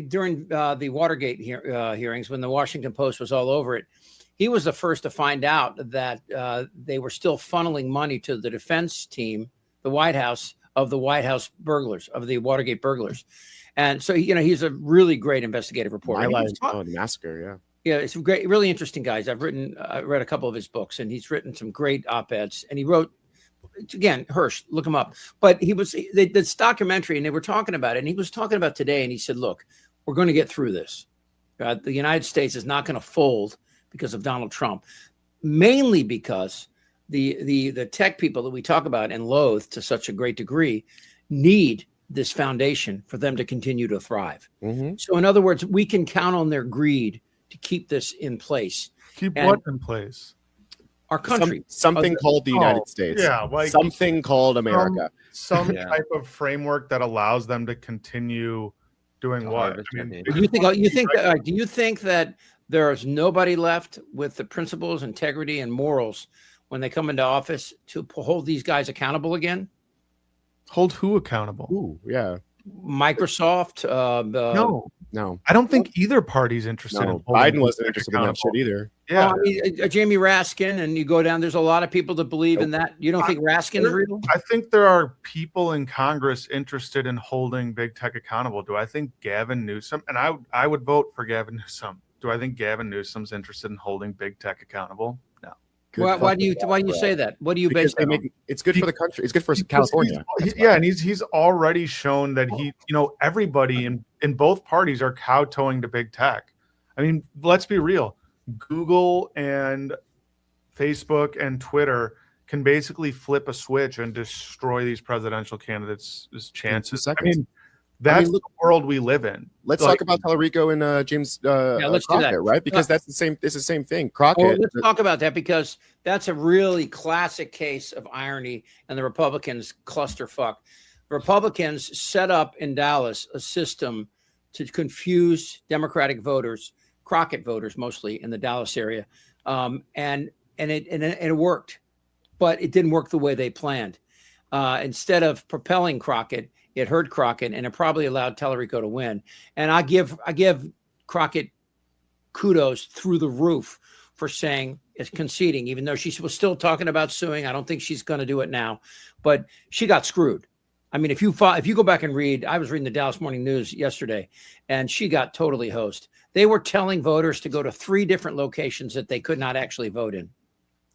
during the Watergate hearings, when the Washington Post was all over it, he was the first to find out that they were still funneling money to the defense team, the White House burglars, of the Watergate burglars. And so, he's a really great investigative reporter. The massacre, yeah, it's great, really interesting guys. I read a couple of his books, and he's written some great op-eds. And he wrote, again, Hersh, look him up. But this documentary, and they were talking about it, and he was talking about today, and he said, look, we're going to get through this. The United States is not going to fold because of Donald Trump, mainly because the tech people that we talk about and loathe to such a great degree need this foundation for them to continue to thrive. So in other words, we can count on their greed to keep this in place. Keep what in place? Our country. Something called the United States. Yeah, like something called America. Some type of framework that allows them to continue doing what? Do you think that there is nobody left with the principles, integrity, and morals when they come into office to hold these guys accountable again? Hold who accountable? Ooh, yeah. Microsoft. No. I don't think either party's interested. No, Biden wasn't interested in that shit either. Yeah, Jamie Raskin, and you go down. There's a lot of people that believe in that. You don't think Raskin's real? I think there are people in Congress interested in holding big tech accountable. Do I think Gavin Newsom? And I would vote for Gavin Newsom. Do I think Gavin Newsom's interested in holding big tech accountable? No. Why do you say that? What do you base that on? It's good for the country. It's good for California. And he's already shown that everybody in both parties are kowtowing to big tech. I mean, let's be real. Google and Facebook and Twitter can basically flip a switch and destroy these presidential candidates' chances. I mean, that's the world we live in. Let's talk about Tallarico and James let's do that. right? Because that's the same. It's the same thing. Crockett. Well, let's talk about that, because that's a really classic case of irony and the Republicans clusterfuck. Republicans set up in Dallas a system to confuse Democratic voters, Crockett voters mostly in the Dallas area, and it worked, but it didn't work the way they planned. Instead of propelling Crockett, it hurt Crockett, and it probably allowed Tallarico to win. And I give Crockett kudos through the roof for saying is conceding, even though she was still talking about suing. I don't think she's going to do it now, but she got screwed. I mean, if you go back and read, I was reading the Dallas Morning News yesterday, and she got totally hosed. They were telling voters to go to 3 different locations that they could not actually vote in.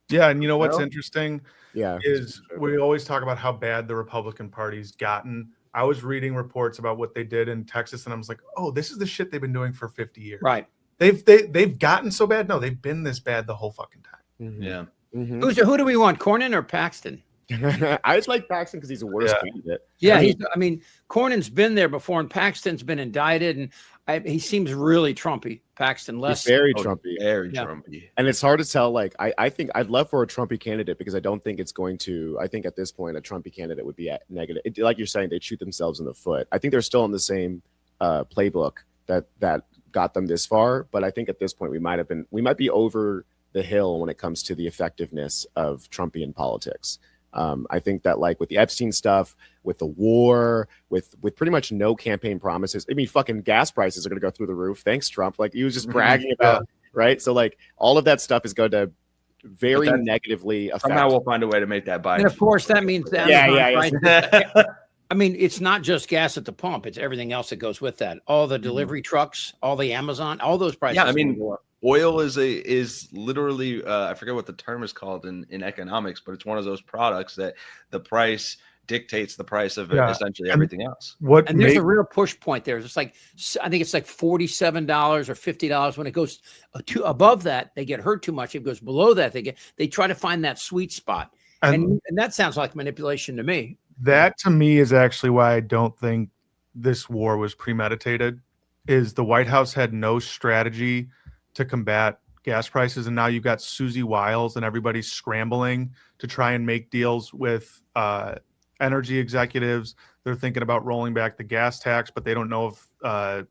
Yeah, and you know what's interesting? Yeah, is we always talk about how bad the Republican Party's gotten. I was reading reports about what they did in Texas, and I was like, oh, this is the shit they've been doing for 50 years. Right. They've gotten so bad. No, they've been this bad the whole fucking time. Mm-hmm. Yeah. Mm-hmm. Who do we want, Cornyn or Paxton? I just like Paxton because he's a worse candidate. Yeah, Cornyn's been there before, and Paxton's been indicted, and he seems really Trumpy. Paxton, less He's very Trumpy. Very Trumpy. And it's hard to tell. Like, I think I'd love for a Trumpy candidate because I don't think it's going to. I think at this point, a Trumpy candidate would be negative. Like you're saying, they'd shoot themselves in the foot. I think they're still in the same playbook that got them this far. But I think at this point, we might be over the hill when it comes to the effectiveness of Trumpian politics. I think that, like, with the Epstein stuff, with the war, with pretty much no campaign promises. I mean, fucking gas prices are going to go through the roof. Thanks, Trump. Like, he was just bragging about, right? So, like, all of that stuff is going to very negatively affect. Somehow we'll find a way to make that Biden. And of course, that means that. Yeah. I mean, it's not just gas at the pump; it's everything else that goes with that. All the delivery trucks, all the Amazon, all those prices. Yeah, I mean, oil is literally I forget what the term is called in economics, but it's one of those products that the price dictates the price of essentially everything else. And there's a real push point there. It's like, I think it's like $47 or $50. When it goes to above that, they get hurt too much. If it goes below that, they try to find that sweet spot. And that sounds like manipulation to me. That to me is actually why I don't think this war was premeditated. Is the White House had no strategy to combat gas prices, and now you've got Susie Wiles and everybody's scrambling to try and make deals with energy executives. They're thinking about rolling back the gas tax, but they don't know if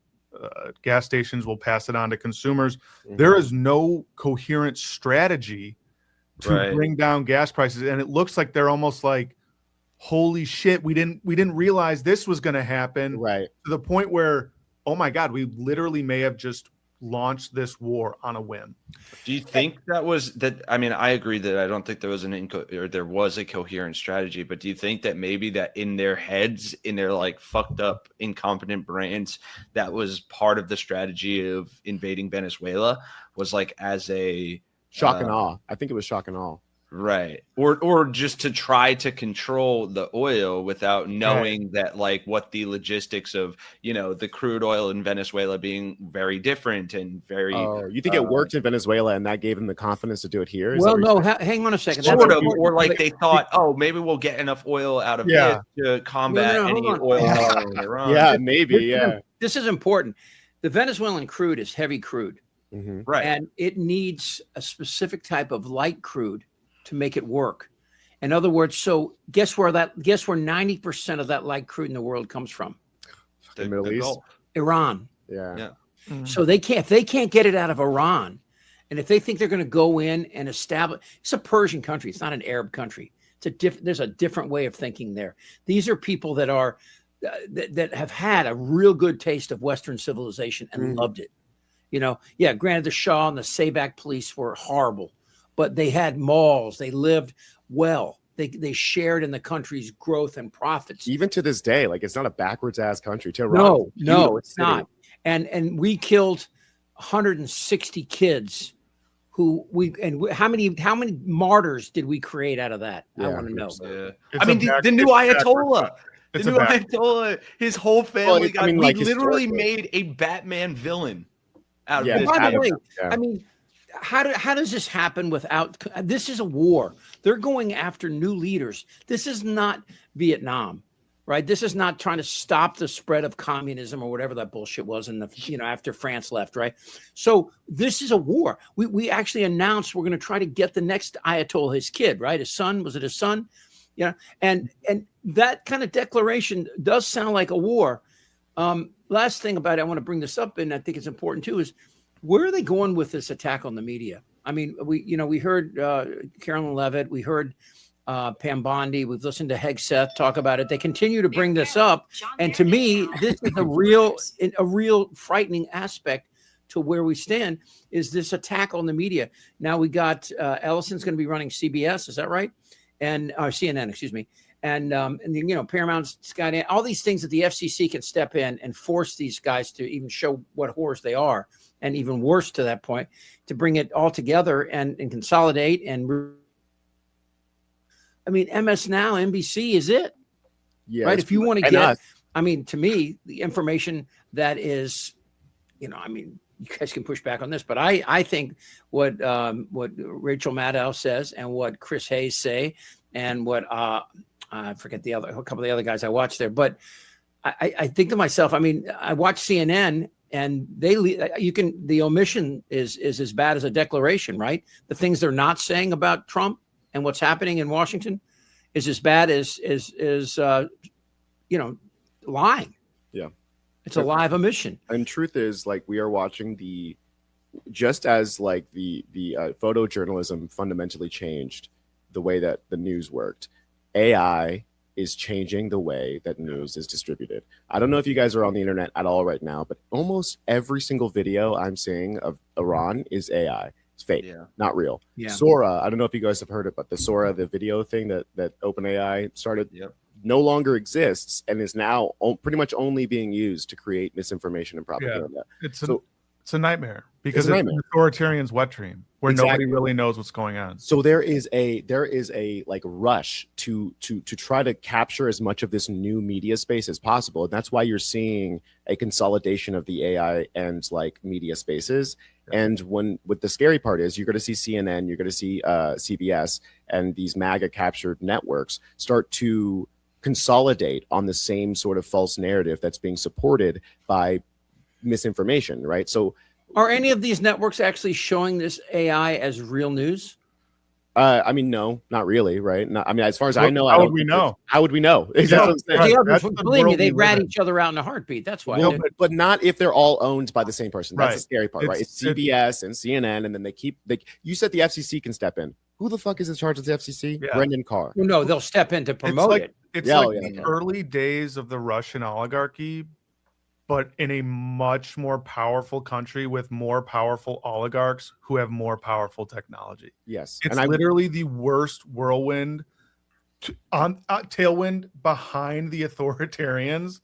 gas stations will pass it on to consumers. Mm-hmm. There is no coherent strategy to bring down gas prices, and it looks like they're almost like, holy shit, we didn't realize this was going to happen, right? To the point where, oh my God, we literally may have just launched this war on a whim. Do you think that was that? I mean, I agree that I don't think there was there was a coherent strategy, but do you think that maybe that in their heads, in their like fucked up, incompetent brains, that was part of the strategy of invading Venezuela, was like as a shock and awe? I think it was shock and awe. Right. Or just to try to control the oil without knowing that, like, what the logistics of, the crude oil in Venezuela being very different and very. Oh, you think it worked in Venezuela and that gave them the confidence to do it here? Well, no, hang on a second. Sort of, or like they thought, oh, maybe we'll get enough oil out of it to combat any oil in Iran. Yeah, maybe. Yeah. This is important. The Venezuelan crude is heavy crude. Mm-hmm. Right. And it needs a specific type of light crude to make it work. In other words, so guess where 90% of that light crude in the world comes from? The Middle East, Gulf. Iran. Yeah. Mm-hmm. So if they can't get it out of Iran, and if they think they're going to go in and establish, it's a Persian country, it's not an Arab country. There's a different way of thinking there. These are people that are that have had a real good taste of Western civilization and loved it. Granted, the Shah and the Sabak police were horrible, but they had malls. They lived well. They shared in the country's growth and profits. Even to this day, like, it's not a backwards ass country. No, it's not. And we killed 160 kids. How many martyrs did we create out of that? I want to know. Yeah. I mean, the new Ayatollah. The new Ayatollah, his whole family literally made a Batman villain out of this. By the way, I mean, how does this happen without? This is a war. They're going after new leaders. This is not Vietnam, right? This is not trying to stop the spread of communism or whatever that bullshit was in the after France left, right? So this is a war. We actually announced we're going to try to get the next Ayatollah, his kid, right? His son. Was it his son? Yeah, and that kind of declaration does sound like a war. Last thing about it, I want to bring this up, and I think it's important too, is where are they going with this attack on the media? I mean, we heard Carolyn Levitt, we heard Pam Bondi, we've listened to Hegseth talk about it. They continue to bring this up, and to me, this is a real frightening aspect to where we stand is this attack on the media. Now we got Ellison's going to be running CBS, is that right? And CNN, excuse me. And you know, Paramount, Sky, all these things that the FCC can step in and force these guys to even show what whores they are, and even worse to that point, to bring it all together and consolidate. And I mean, MS Now, NBC is it, right? If you want to get, I mean, to me, the information that is, you know, I mean, you guys can push back on this, but I think what Rachel Maddow says and what Chris Hayes say and what I forget a couple of the other guys I watched there, but I think to myself, I mean, I watch CNN and the omission is as bad as a declaration, right? The things they're not saying about Trump and what's happening in Washington is as bad as you know, lying. Yeah. It's a live omission. And truth is, like, we are watching just as like the photojournalism fundamentally changed the way that the news worked. AI is changing the way that news is distributed. I don't know if you guys are on the internet at all right now, but almost every single video I'm seeing of Iran is AI. It's fake, not real. Yeah. Sora, I don't know if you guys have heard it, but the Sora, the video thing that OpenAI started, no longer exists and is now pretty much only being used to create misinformation and propaganda. Yeah. It's a nightmare because it's an authoritarian's wet dream where nobody really knows what's going on. So there is a like rush to try to capture as much of this new media space as possible. And that's why you're seeing a consolidation of the AI and like media spaces. And what the scary part is, you're going to see CNN, you're going to see CBS and these MAGA captured networks start to consolidate on the same sort of false narrative that's being supported by misinformation, right? So are any of these networks actually showing this AI as real news? I mean, no, not really, right? I mean, as far as I know, how would we know? How would we know? Exactly. Believe me, they rat each other out in a heartbeat. That's why. Well, but not if they're all owned by the same person. That's the scary part, right? It's CBS and CNN, and then you said the FCC can step in. Who the fuck is in charge of the FCC? Brendan Carr. Well, no, they'll step in to promote it. It's like the early days of the Russian oligarchy, but in a much more powerful country with more powerful oligarchs who have more powerful technology. Yes. It's literally the worst whirlwind tailwind behind the authoritarians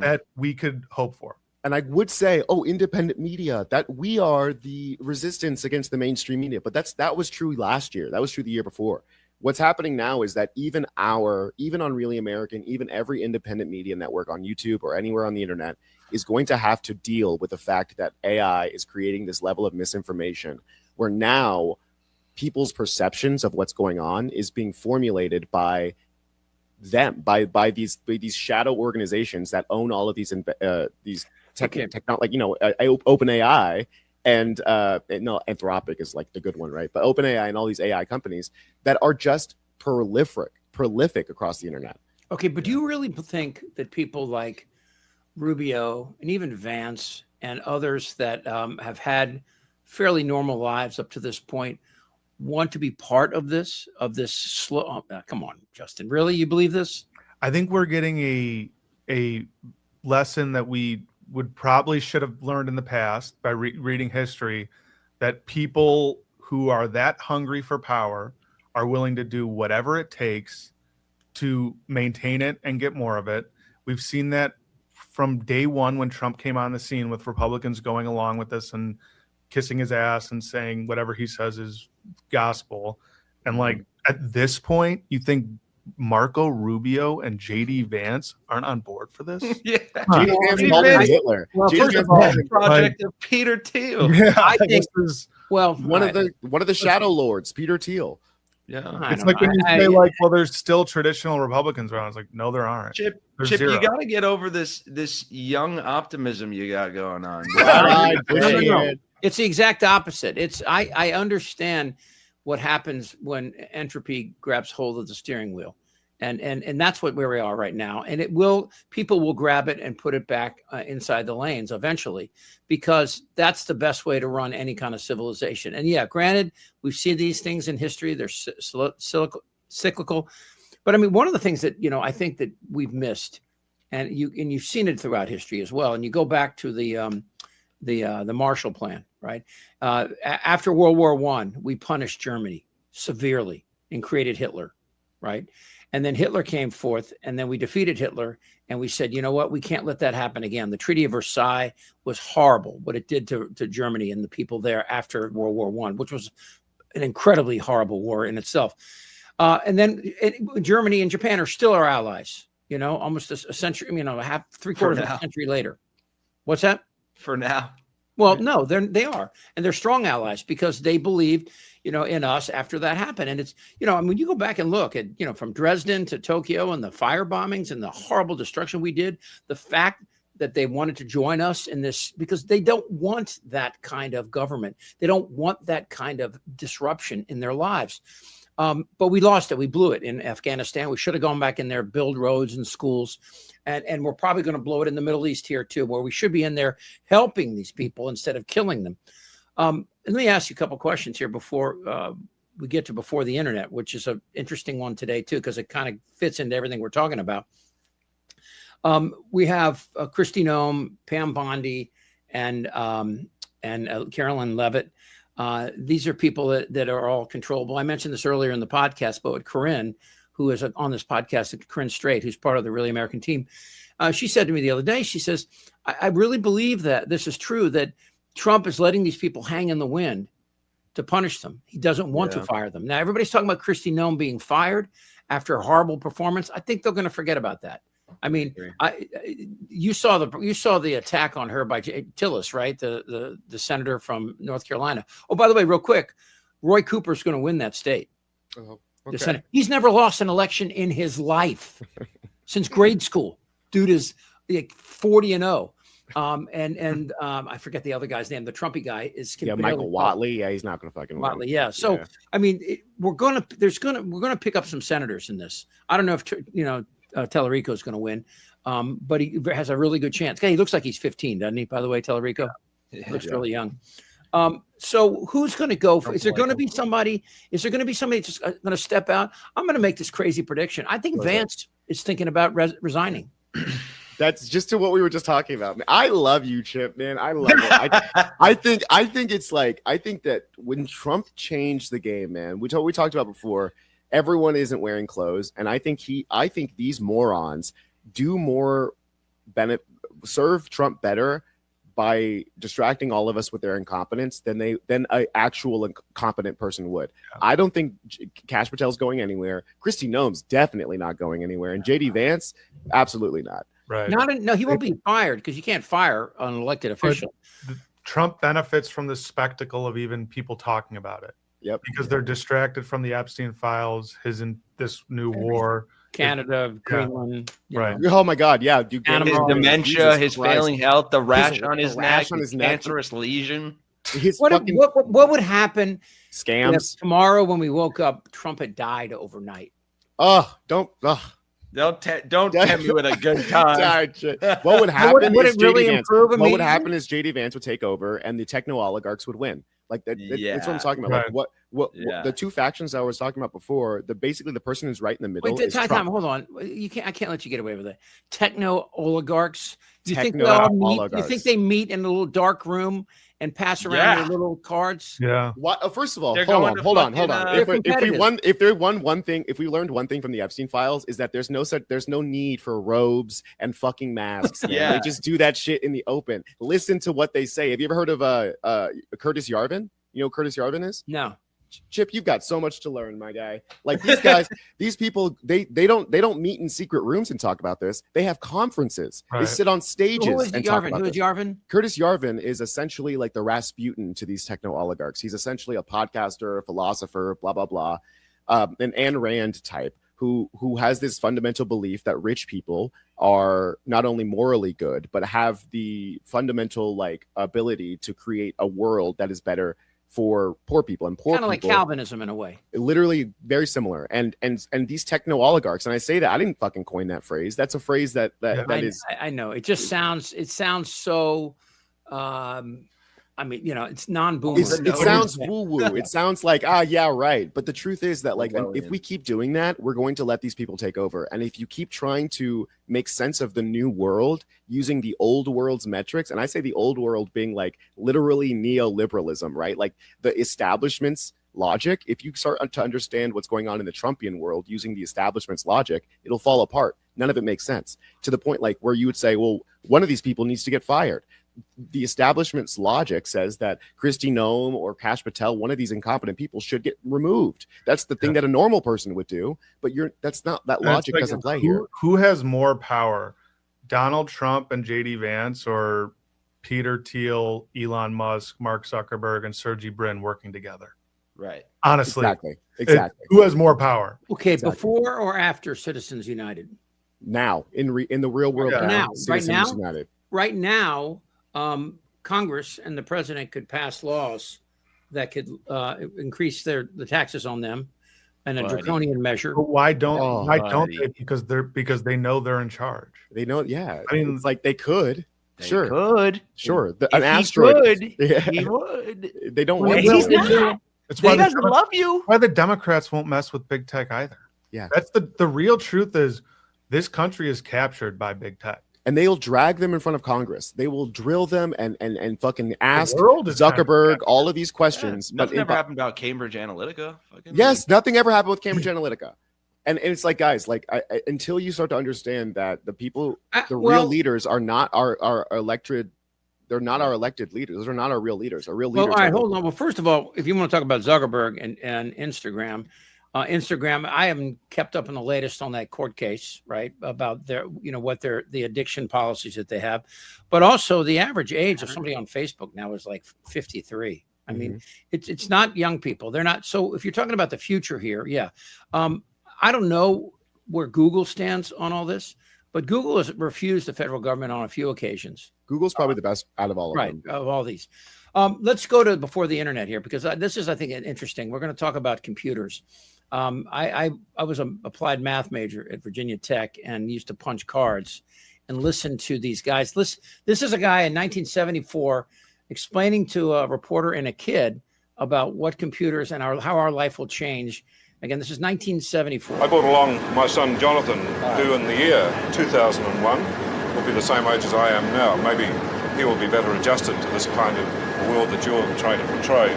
that we could hope for. And I would say, independent media, that we are the resistance against the mainstream media. But that was true last year. That was true the year before. What's happening now is that even on Really American, even every independent media network on YouTube or anywhere on the internet is going to have to deal with the fact that AI is creating this level of misinformation where now people's perceptions of what's going on is being formulated by them, by these shadow organizations that own all of these technology, like, you know, OpenAI and no, Anthropic is like the good one, right? But OpenAI and all these AI companies that are just prolific across the internet. Okay, but do you really think that people like Rubio and even Vance and others that have had fairly normal lives up to this point want to be part of this slow? Come on, Justin, really? You believe this? I think we're getting a lesson that we should have learned in the past by reading history, that people who are that hungry for power are willing to do whatever it takes to maintain it and get more of it. We've seen that from day one when Trump came on the scene, with Republicans going along with this and kissing his ass and saying whatever he says is gospel. And like at this point, you think Marco Rubio and JD Vance aren't on board for this? Yeah. JD Vance, Hitler. Well, first of all, project of Peter Thiel. Yeah, I think one of the shadow lords, Peter Thiel. Yeah, it's like when you say like, well, there's still traditional Republicans around. It's like, no, there aren't. Chip, you got to get over this young optimism you got going on. No. It's the exact opposite. I understand what happens when entropy grabs hold of the steering wheel, and that's where we are right now. And people will grab it and put it back inside the lanes eventually, because that's the best way to run any kind of civilization. And yeah, granted, we've seen these things in history; they're cyclical. But I mean, one of the things that I think that we've missed, and you've seen it throughout history as well. And you go back to the the Marshall Plan, right? After World War I, we punished Germany severely and created Hitler, right? And then Hitler came forth, and then we defeated Hitler, and we said, you know what? We can't let that happen again. The Treaty of Versailles was horrible, what it did to Germany and the people there after World War I, which was an incredibly horrible war in itself. And then Germany and Japan are still our allies, you know, almost a century, you know, three-quarters of a century later. What's that? For now. Well, no, they are. And they're strong allies because they believed, you know, in us after that happened. And it's, you know, I mean, you go back and look at, you know, from Dresden to Tokyo and the fire bombings and the horrible destruction we did, the fact that they wanted to join us in this, because they don't want that kind of government. They don't want that kind of disruption in their lives. But we lost it. We blew it in Afghanistan. We should have gone back in there, build roads and schools. And we're probably going to blow it in the Middle East here too, where we should be in there helping these people instead of killing them. And let me ask you a couple questions here before we get to before the internet, which is an interesting one today too, because it kind of fits into everything we're talking about. We have Kristi Noem, Pam Bondi, and Carolyn Levitt. These are people that are all controllable. I mentioned this earlier in the podcast, but with Corinne, who is on this podcast, Corinne Strait, who's part of the Really American Team, she said to me the other day, she says, I really believe that this is true, that Trump is letting these people hang in the wind to punish them. He doesn't want to fire them. Now, everybody's talking about Kristi Noem being fired after a horrible performance. I think they're going to forget about that. I mean, you saw the attack on her by Tillis, right? The senator from North Carolina. Oh, by the way, real quick, Roy Cooper's going to win that state. Oh, The okay. Senate. He's never lost an election in his life since grade school. Dude is like 40-0. I forget the other guy's name. The Trumpy guy is Michael Whatley. Yeah, he's not going to fucking win. Whatley. Yeah. So I mean, we're gonna pick up some senators in this. I don't know if Tellerico is going to win, but he has a really good chance. Okay, he looks like he's 15, doesn't he? By the way, Tellerico looks really young. So who's going to go? Is there going to be somebody? Is there going to be somebody just going to step out? I'm going to make this crazy prediction. I think Vance is thinking about resigning. That's just to what we were just talking about. I love you, Chip, man. I love it. I think that when Trump changed the game, man, we talked about before, everyone isn't wearing clothes. And I think these morons do serve Trump better by distracting all of us with their incompetence than an actual incompetent person would. Yeah. I don't think Kash Patel's going anywhere. Kristi Noem's definitely not going anywhere. And JD Vance, absolutely not. Right. No, he won't be fired because you can't fire an elected official. Trump benefits from the spectacle of even people talking about it. Yep. Because they're distracted from the Epstein files, this new war. Canada, Greenland. Right. Oh my God. Yeah. His dementia, his failing health, the rash on his neck, cancerous lesion. What would happen? Scams. If tomorrow when we woke up, Trump had died overnight? Don't tempt me with a good time. What would happen? Would it really improve? What would happen is JD Vance would take over, and the techno oligarchs would win. Like that. That's what I'm talking about. Right. Like what the two factions I was talking about before. Basically the person who's right in the middle. Wait, time. Hold on. I can't let you get away with it. Techno oligarchs. Do you think they all meet? Do you think they meet in a little dark room and pass around their little cards? Yeah. What? First of all, hold on. If we learned one thing from the Epstein files is that there's no need for robes and fucking masks. Yeah. They just do that shit in the open. Listen to what they say. Have you ever heard of Curtis Yarvin? You know who Curtis Yarvin is? No. Chip, you've got so much to learn, my guy. Like these guys, these people, they don't meet in secret rooms and talk about this. They have conferences. Right. They sit on stages and talk about this. Who is Yarvin? Curtis Yarvin is essentially like the Rasputin to these techno oligarchs. He's essentially a podcaster, a philosopher, blah blah blah, an Ayn Rand type who has this fundamental belief that rich people are not only morally good but have the fundamental ability to create a world that is better for poor people, and poor people, kind of like Calvinism in a way. Literally very similar. And these techno oligarchs, and I say that I didn't fucking coin that phrase. That's a phrase that is. I know. It just sounds so I mean, you know, it's non-boomer. It sounds woo-woo. It sounds like, yeah, right. But the truth is that, like, if we keep doing that, we're going to let these people take over. And if you keep trying to make sense of the new world using the old world's metrics, and I say the old world being like literally neoliberalism, right? Like the establishment's logic, if you start to understand what's going on in the Trumpian world using the establishment's logic, it'll fall apart. None of it makes sense, to the point like where you would say, well, one of these people needs to get fired. The establishment's logic says that Kristi Noem or Kash Patel, one of these incompetent people, should get removed. That's the thing that a normal person would do, but that's not, that logic like, doesn't play here. Who has more power, Donald Trump and JD Vance, or Peter Thiel, Elon Musk, Mark Zuckerberg, and Sergey Brin working together? Right. Honestly, exactly. Who has more power? Okay, before or after Citizens United? Now, in the real world, right now, Congress and the president could pass laws that could increase the taxes on them, and a draconian measure. But why don't they? Because they know they're in charge. They know, yeah. I mean, it's like they could. They could. Sure. An asteroid. He would. They don't want to. He's not. It's why he doesn't love you. Why the Democrats won't mess with big tech either. Yeah. That's the real truth is this country is captured by big tech. And they'll drag them in front of Congress. They will drill them and fucking ask Zuckerberg all of these questions. Yeah, nothing ever happened about Cambridge Analytica. Nothing ever happened with Cambridge Analytica. And it's like, guys, like until you start to understand that the people, real leaders are not our elected. They're not our elected leaders. Those are not our real leaders. Our real leaders. Well, all right, hold on. Well, first of all, if you want to talk about Zuckerberg and Instagram, I haven't kept up on the latest on that court case, right? About the addiction policies that they have, but also the average age of somebody on Facebook now is like 53. I mean, it's not young people. They're not. So if you're talking about the future here, yeah. I don't know where Google stands on all this, but Google has refused the federal government on a few occasions. Google's probably the best out of all of them. Right, of all these. Let's go to before the internet here, because this is, I think, interesting. We're going to talk about computers. I was an applied math major at Virginia Tech and used to punch cards and listen to these guys. This is a guy in 1974 explaining to a reporter and a kid about what computers and how our life will change. Again, this is 1974. I brought along my son Jonathan, who in the year 2001 will be the same age as I am now. Maybe he will be better adjusted to this kind of world that you're trying to portray.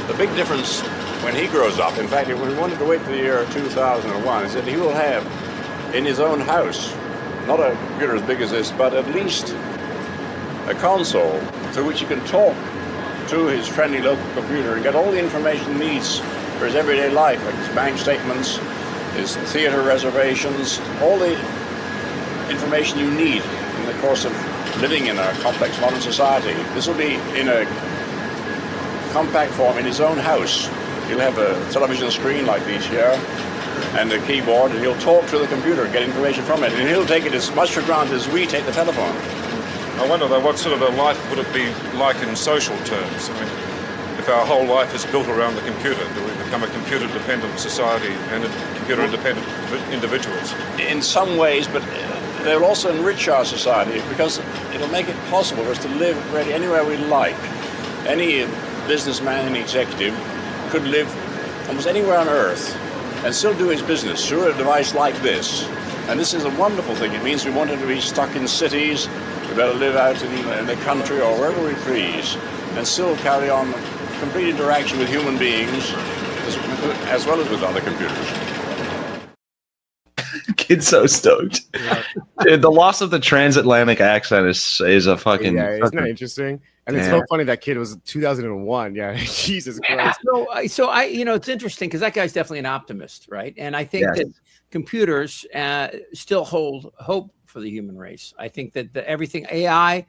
The big difference when he grows up, in fact, if we wanted to wait for the year 2001, is that he will have in his own house, not a computer as big as this, but at least a console through which he can talk to his friendly local computer and get all the information he needs for his everyday life, like his bank statements, his theater reservations, all the information you need in the course of living in a complex modern society. This will be in a compact form in his own house. He'll have a television screen like these here and a keyboard, and he'll talk to the computer and get information from it, and he'll take it as much for granted as we take the telephone. I wonder though, what sort of a life would it be like in social terms? I mean, if our whole life is built around the computer, do we become a computer-dependent society and computer-independent individuals? In some ways, but they'll also enrich our society because it'll make it possible for us to live really anywhere we like. Any businessman and executive could live almost anywhere on Earth and still do his business through a device like this. And this is a wonderful thing. It means we want him to be stuck in cities, we better live out in the country or wherever we please, and still carry on complete interaction with human beings as well as with other computers. Kid's so stoked. Dude, the loss of the transatlantic accent is a fucking... Yeah, isn't that interesting? And it's so funny that kid was 2001. Yeah, Jesus Christ. So I, it's interesting because that guy's definitely an optimist, right? And I think that computers still hold hope for the human race. I think that everything AI,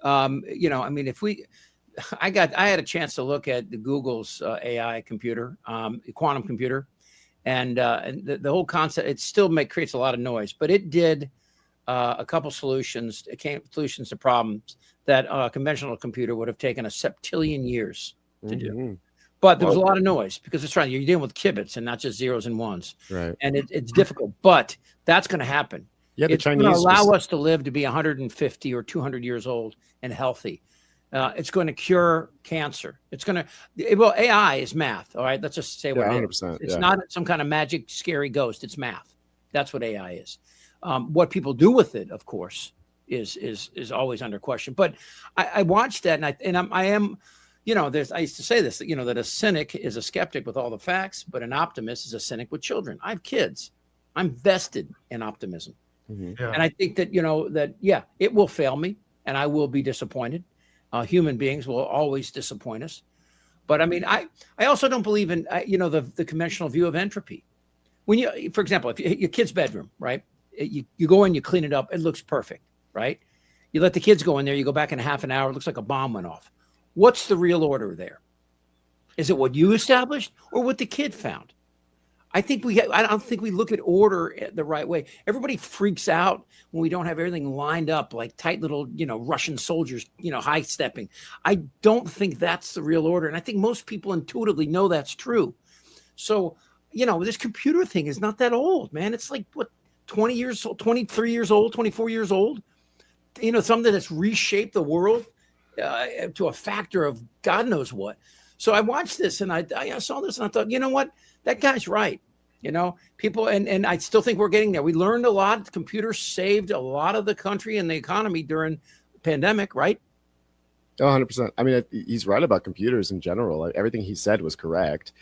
I mean, I had a chance to look at the Google's AI computer, quantum computer, and the whole concept. It still creates a lot of noise, but it did a couple solutions. It came solutions to problems that a conventional computer would have taken a septillion years to do. But there was a lot of noise because you're dealing with qubits and not just zeros and ones. Right. And it's difficult, but that's going to happen. Yeah, it's going to allow us to live to be 150 or 200 years old and healthy. It's going to cure cancer. Well, AI is math. All right. Let's just say what it is. 100%. It's not some kind of magic, scary ghost. It's math. That's what AI is. What people do with it, of course, is always under question. But I watched that, and I am, I used to say this, that a cynic is a skeptic with all the facts, but an optimist is a cynic with children. I have kids. I'm vested in optimism. Yeah. And I think that, it will fail me and I will be disappointed. Human beings will always disappoint us. But I mean, I also don't believe in, the conventional view of entropy. When for example, if your kid's bedroom, right? You go in, you clean it up. It looks perfect, right? You let the kids go in there. You go back in a half an hour. It looks like a bomb went off. What's the real order there? Is it what you established or what the kid found? I don't think we look at order the right way. Everybody freaks out when we don't have everything lined up like tight little, Russian soldiers, high stepping. I don't think that's the real order. And I think most people intuitively know that's true. So, this computer thing is not that old, man. It's like, 20 years old, 23 years old, 24 years old, something that's reshaped the world to a factor of God knows what. So I watched this and I saw this and I thought, you know what? That guy's right. People, and I still think we're getting there. We learned a lot. Computers saved a lot of the country and the economy during the pandemic, right? 100%. I mean, he's right about computers in general. Like, everything he said was correct.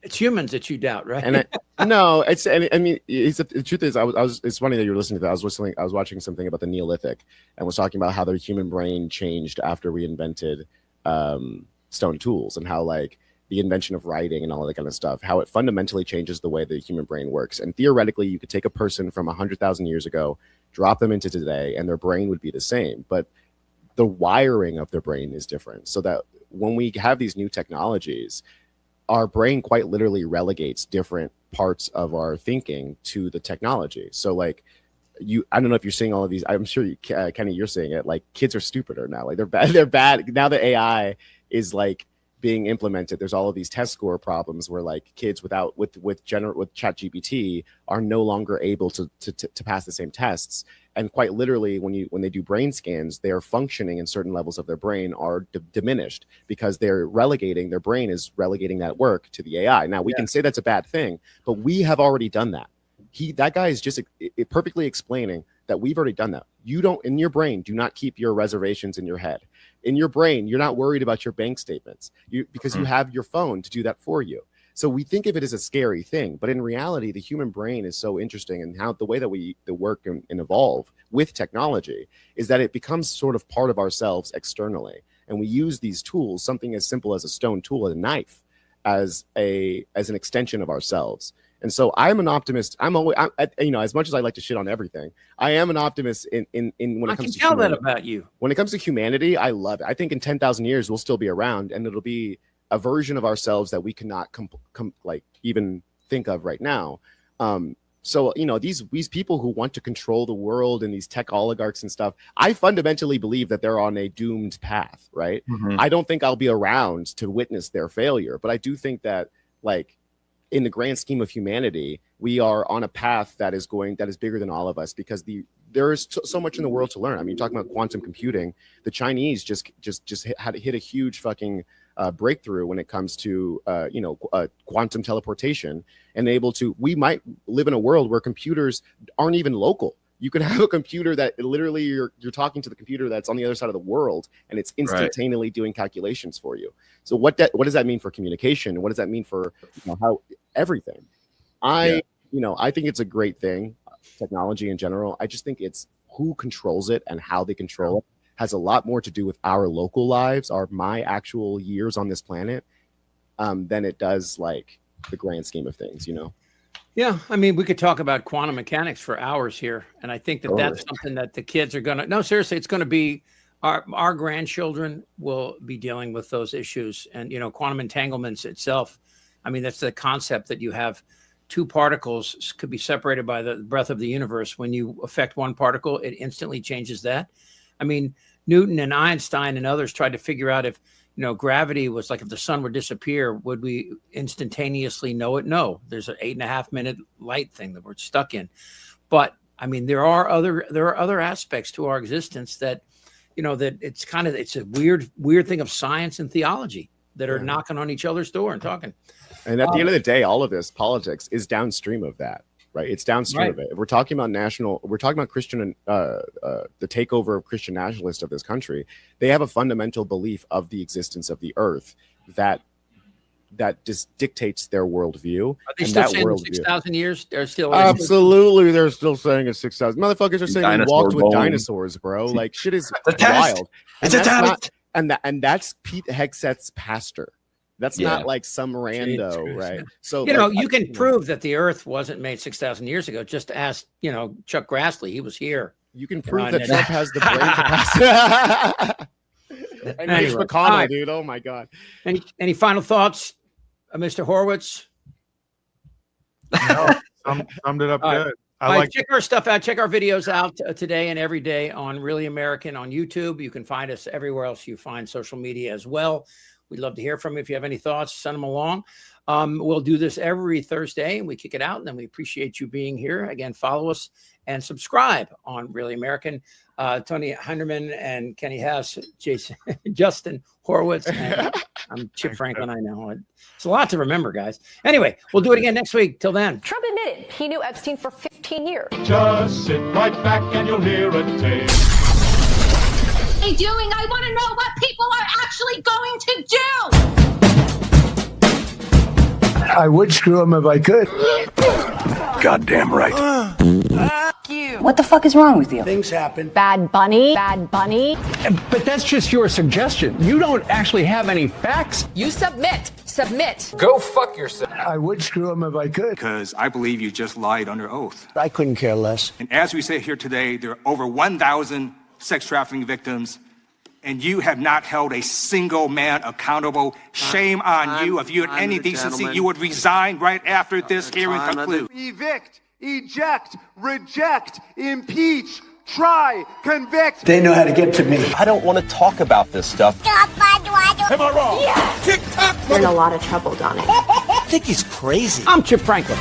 It's humans that you doubt, right? And the truth is, it's funny that you're listening to that. I was watching something about the Neolithic and was talking about how the human brain changed after we invented stone tools, and how like the invention of writing and all that kind of stuff, how it fundamentally changes the way the human brain works. And theoretically, you could take a person from 100,000 years ago, drop them into today, and their brain would be the same. But the wiring of their brain is different, so that when we have these new technologies, our brain quite literally relegates different parts of our thinking to the technology. So like I don't know if you're seeing all of these. I'm sure Kenny, you're seeing it. Like, kids are stupider now. Like, they're bad now that AI is like being implemented. There's all of these test score problems where like kids with ChatGPT are no longer able to pass the same tests. And quite literally, when they do brain scans, their functioning in certain levels of their brain are diminished because their brain is relegating that work to the AI. Now, we can say that's a bad thing, but we have already done that. That guy is just perfectly explaining that we've already done that. You don't, in your brain, do not keep your reservations in your head. In your brain, you're not worried about your bank statements because you have your phone to do that for you. So we think of it as a scary thing, but in reality, the human brain is so interesting, and how the way that we work and evolve with technology is that it becomes sort of part of ourselves externally. And we use these tools, something as simple as a stone tool, a knife, as an extension of ourselves. And so I'm an optimist. As much as I like to shit on everything, I am an optimist in when it comes to humanity. I can tell that about you. When it comes to humanity, I love it. I think in 10,000 years, we'll still be around, and it'll be a version of ourselves that we cannot even think of right now. So these people who want to control the world and these tech oligarchs and stuff, I fundamentally believe that they're on a doomed path, right? Mm-hmm. I don't think I'll be around to witness their failure, but I do think that, like, in the grand scheme of humanity, we are on a path that is bigger than all of us, because there is so much in the world to learn. I mean, talking about quantum computing, the Chinese just hit a huge fucking breakthrough when it comes to quantum teleportation, and we might live in a world where computers aren't even local. You can have a computer that literally you're talking to the computer that's on the other side of the world, and it's instantaneously doing calculations for you. So what does that mean for communication? What does that mean for how everything? I think it's a great thing, technology in general. I just think it's who controls it and how they control it has a lot more to do with our local lives, my actual years on this planet, than it does like the grand scheme of things, Yeah, I mean, we could talk about quantum mechanics for hours here, and I think that's something that the kids are gonna. No, seriously, it's going to be our grandchildren will be dealing with those issues, and quantum entanglements itself. I mean, that's the concept that you have two particles could be separated by the breadth of the universe. When you affect one particle, it instantly changes that. I mean, Newton and Einstein and others tried to figure out if gravity was like, if the sun would disappear, would we instantaneously know it? No, there's an 8.5 minute light thing that we're stuck in. But I mean, there are other aspects to our existence that that it's a weird thing of science and theology that are knocking on each other's door and talking. And at the end of the day, all of this politics is downstream of that, right? It's downstream of it. If we're talking about Christian, the takeover of Christian nationalists of this country. They have a fundamental belief of the existence of the earth that just dictates their worldview. Are they still saying 6,000 years? They're still absolutely. They're still saying it's 6,000. Motherfuckers are saying we walked with dinosaurs, bro. Like shit is wild. It's a test. And that's Pete Hegseth's pastor. That's not like some rando, right? So you can prove that the Earth wasn't made 6,000 years ago. Just ask, Chuck Grassley. He was here. You can prove that Trump has the brain capacity. And Mitch McConnell, dude. Oh my God. Any final thoughts, Mr. Horwitz? No, summed it up good. Check our stuff out. Check our videos out today and every day on Really American on YouTube. You can find us everywhere else you find social media as well. We'd love to hear from you. If you have any thoughts, send them along. We'll do this every Thursday, and we kick it out, and then we appreciate you being here. Again, follow us and subscribe on Really American. Tony Hinderman and Kenny Hesse, Justin Horwitz, and I'm Chip Franklin. I know. It's a lot to remember, guys. Anyway, we'll do it again next week. Till then. Trump admitted he knew Epstein for 15 years. Just sit right back and you'll hear a tale. They doing? I want to know what people are actually going to do. I would screw him if I could. Goddamn right. What the fuck is wrong with you? Things happen. Bad Bunny. Bad Bunny. But that's just your suggestion. You don't actually have any facts. You submit. Submit. Go fuck yourself. I would screw him if I could. Because I believe you just lied under oath. I couldn't care less. And as we sit here today, there are over 1,000 sex trafficking victims, and you have not held a single man accountable. Shame on you. If you had any decency, you would resign right after this hearing concludes. Evict, eject, reject, impeach, try, convict. They know how to get to me. I don't want to talk about this stuff. Am I wrong? You're in a lot of trouble, Donna. I think he's crazy. I'm Chip Franklin.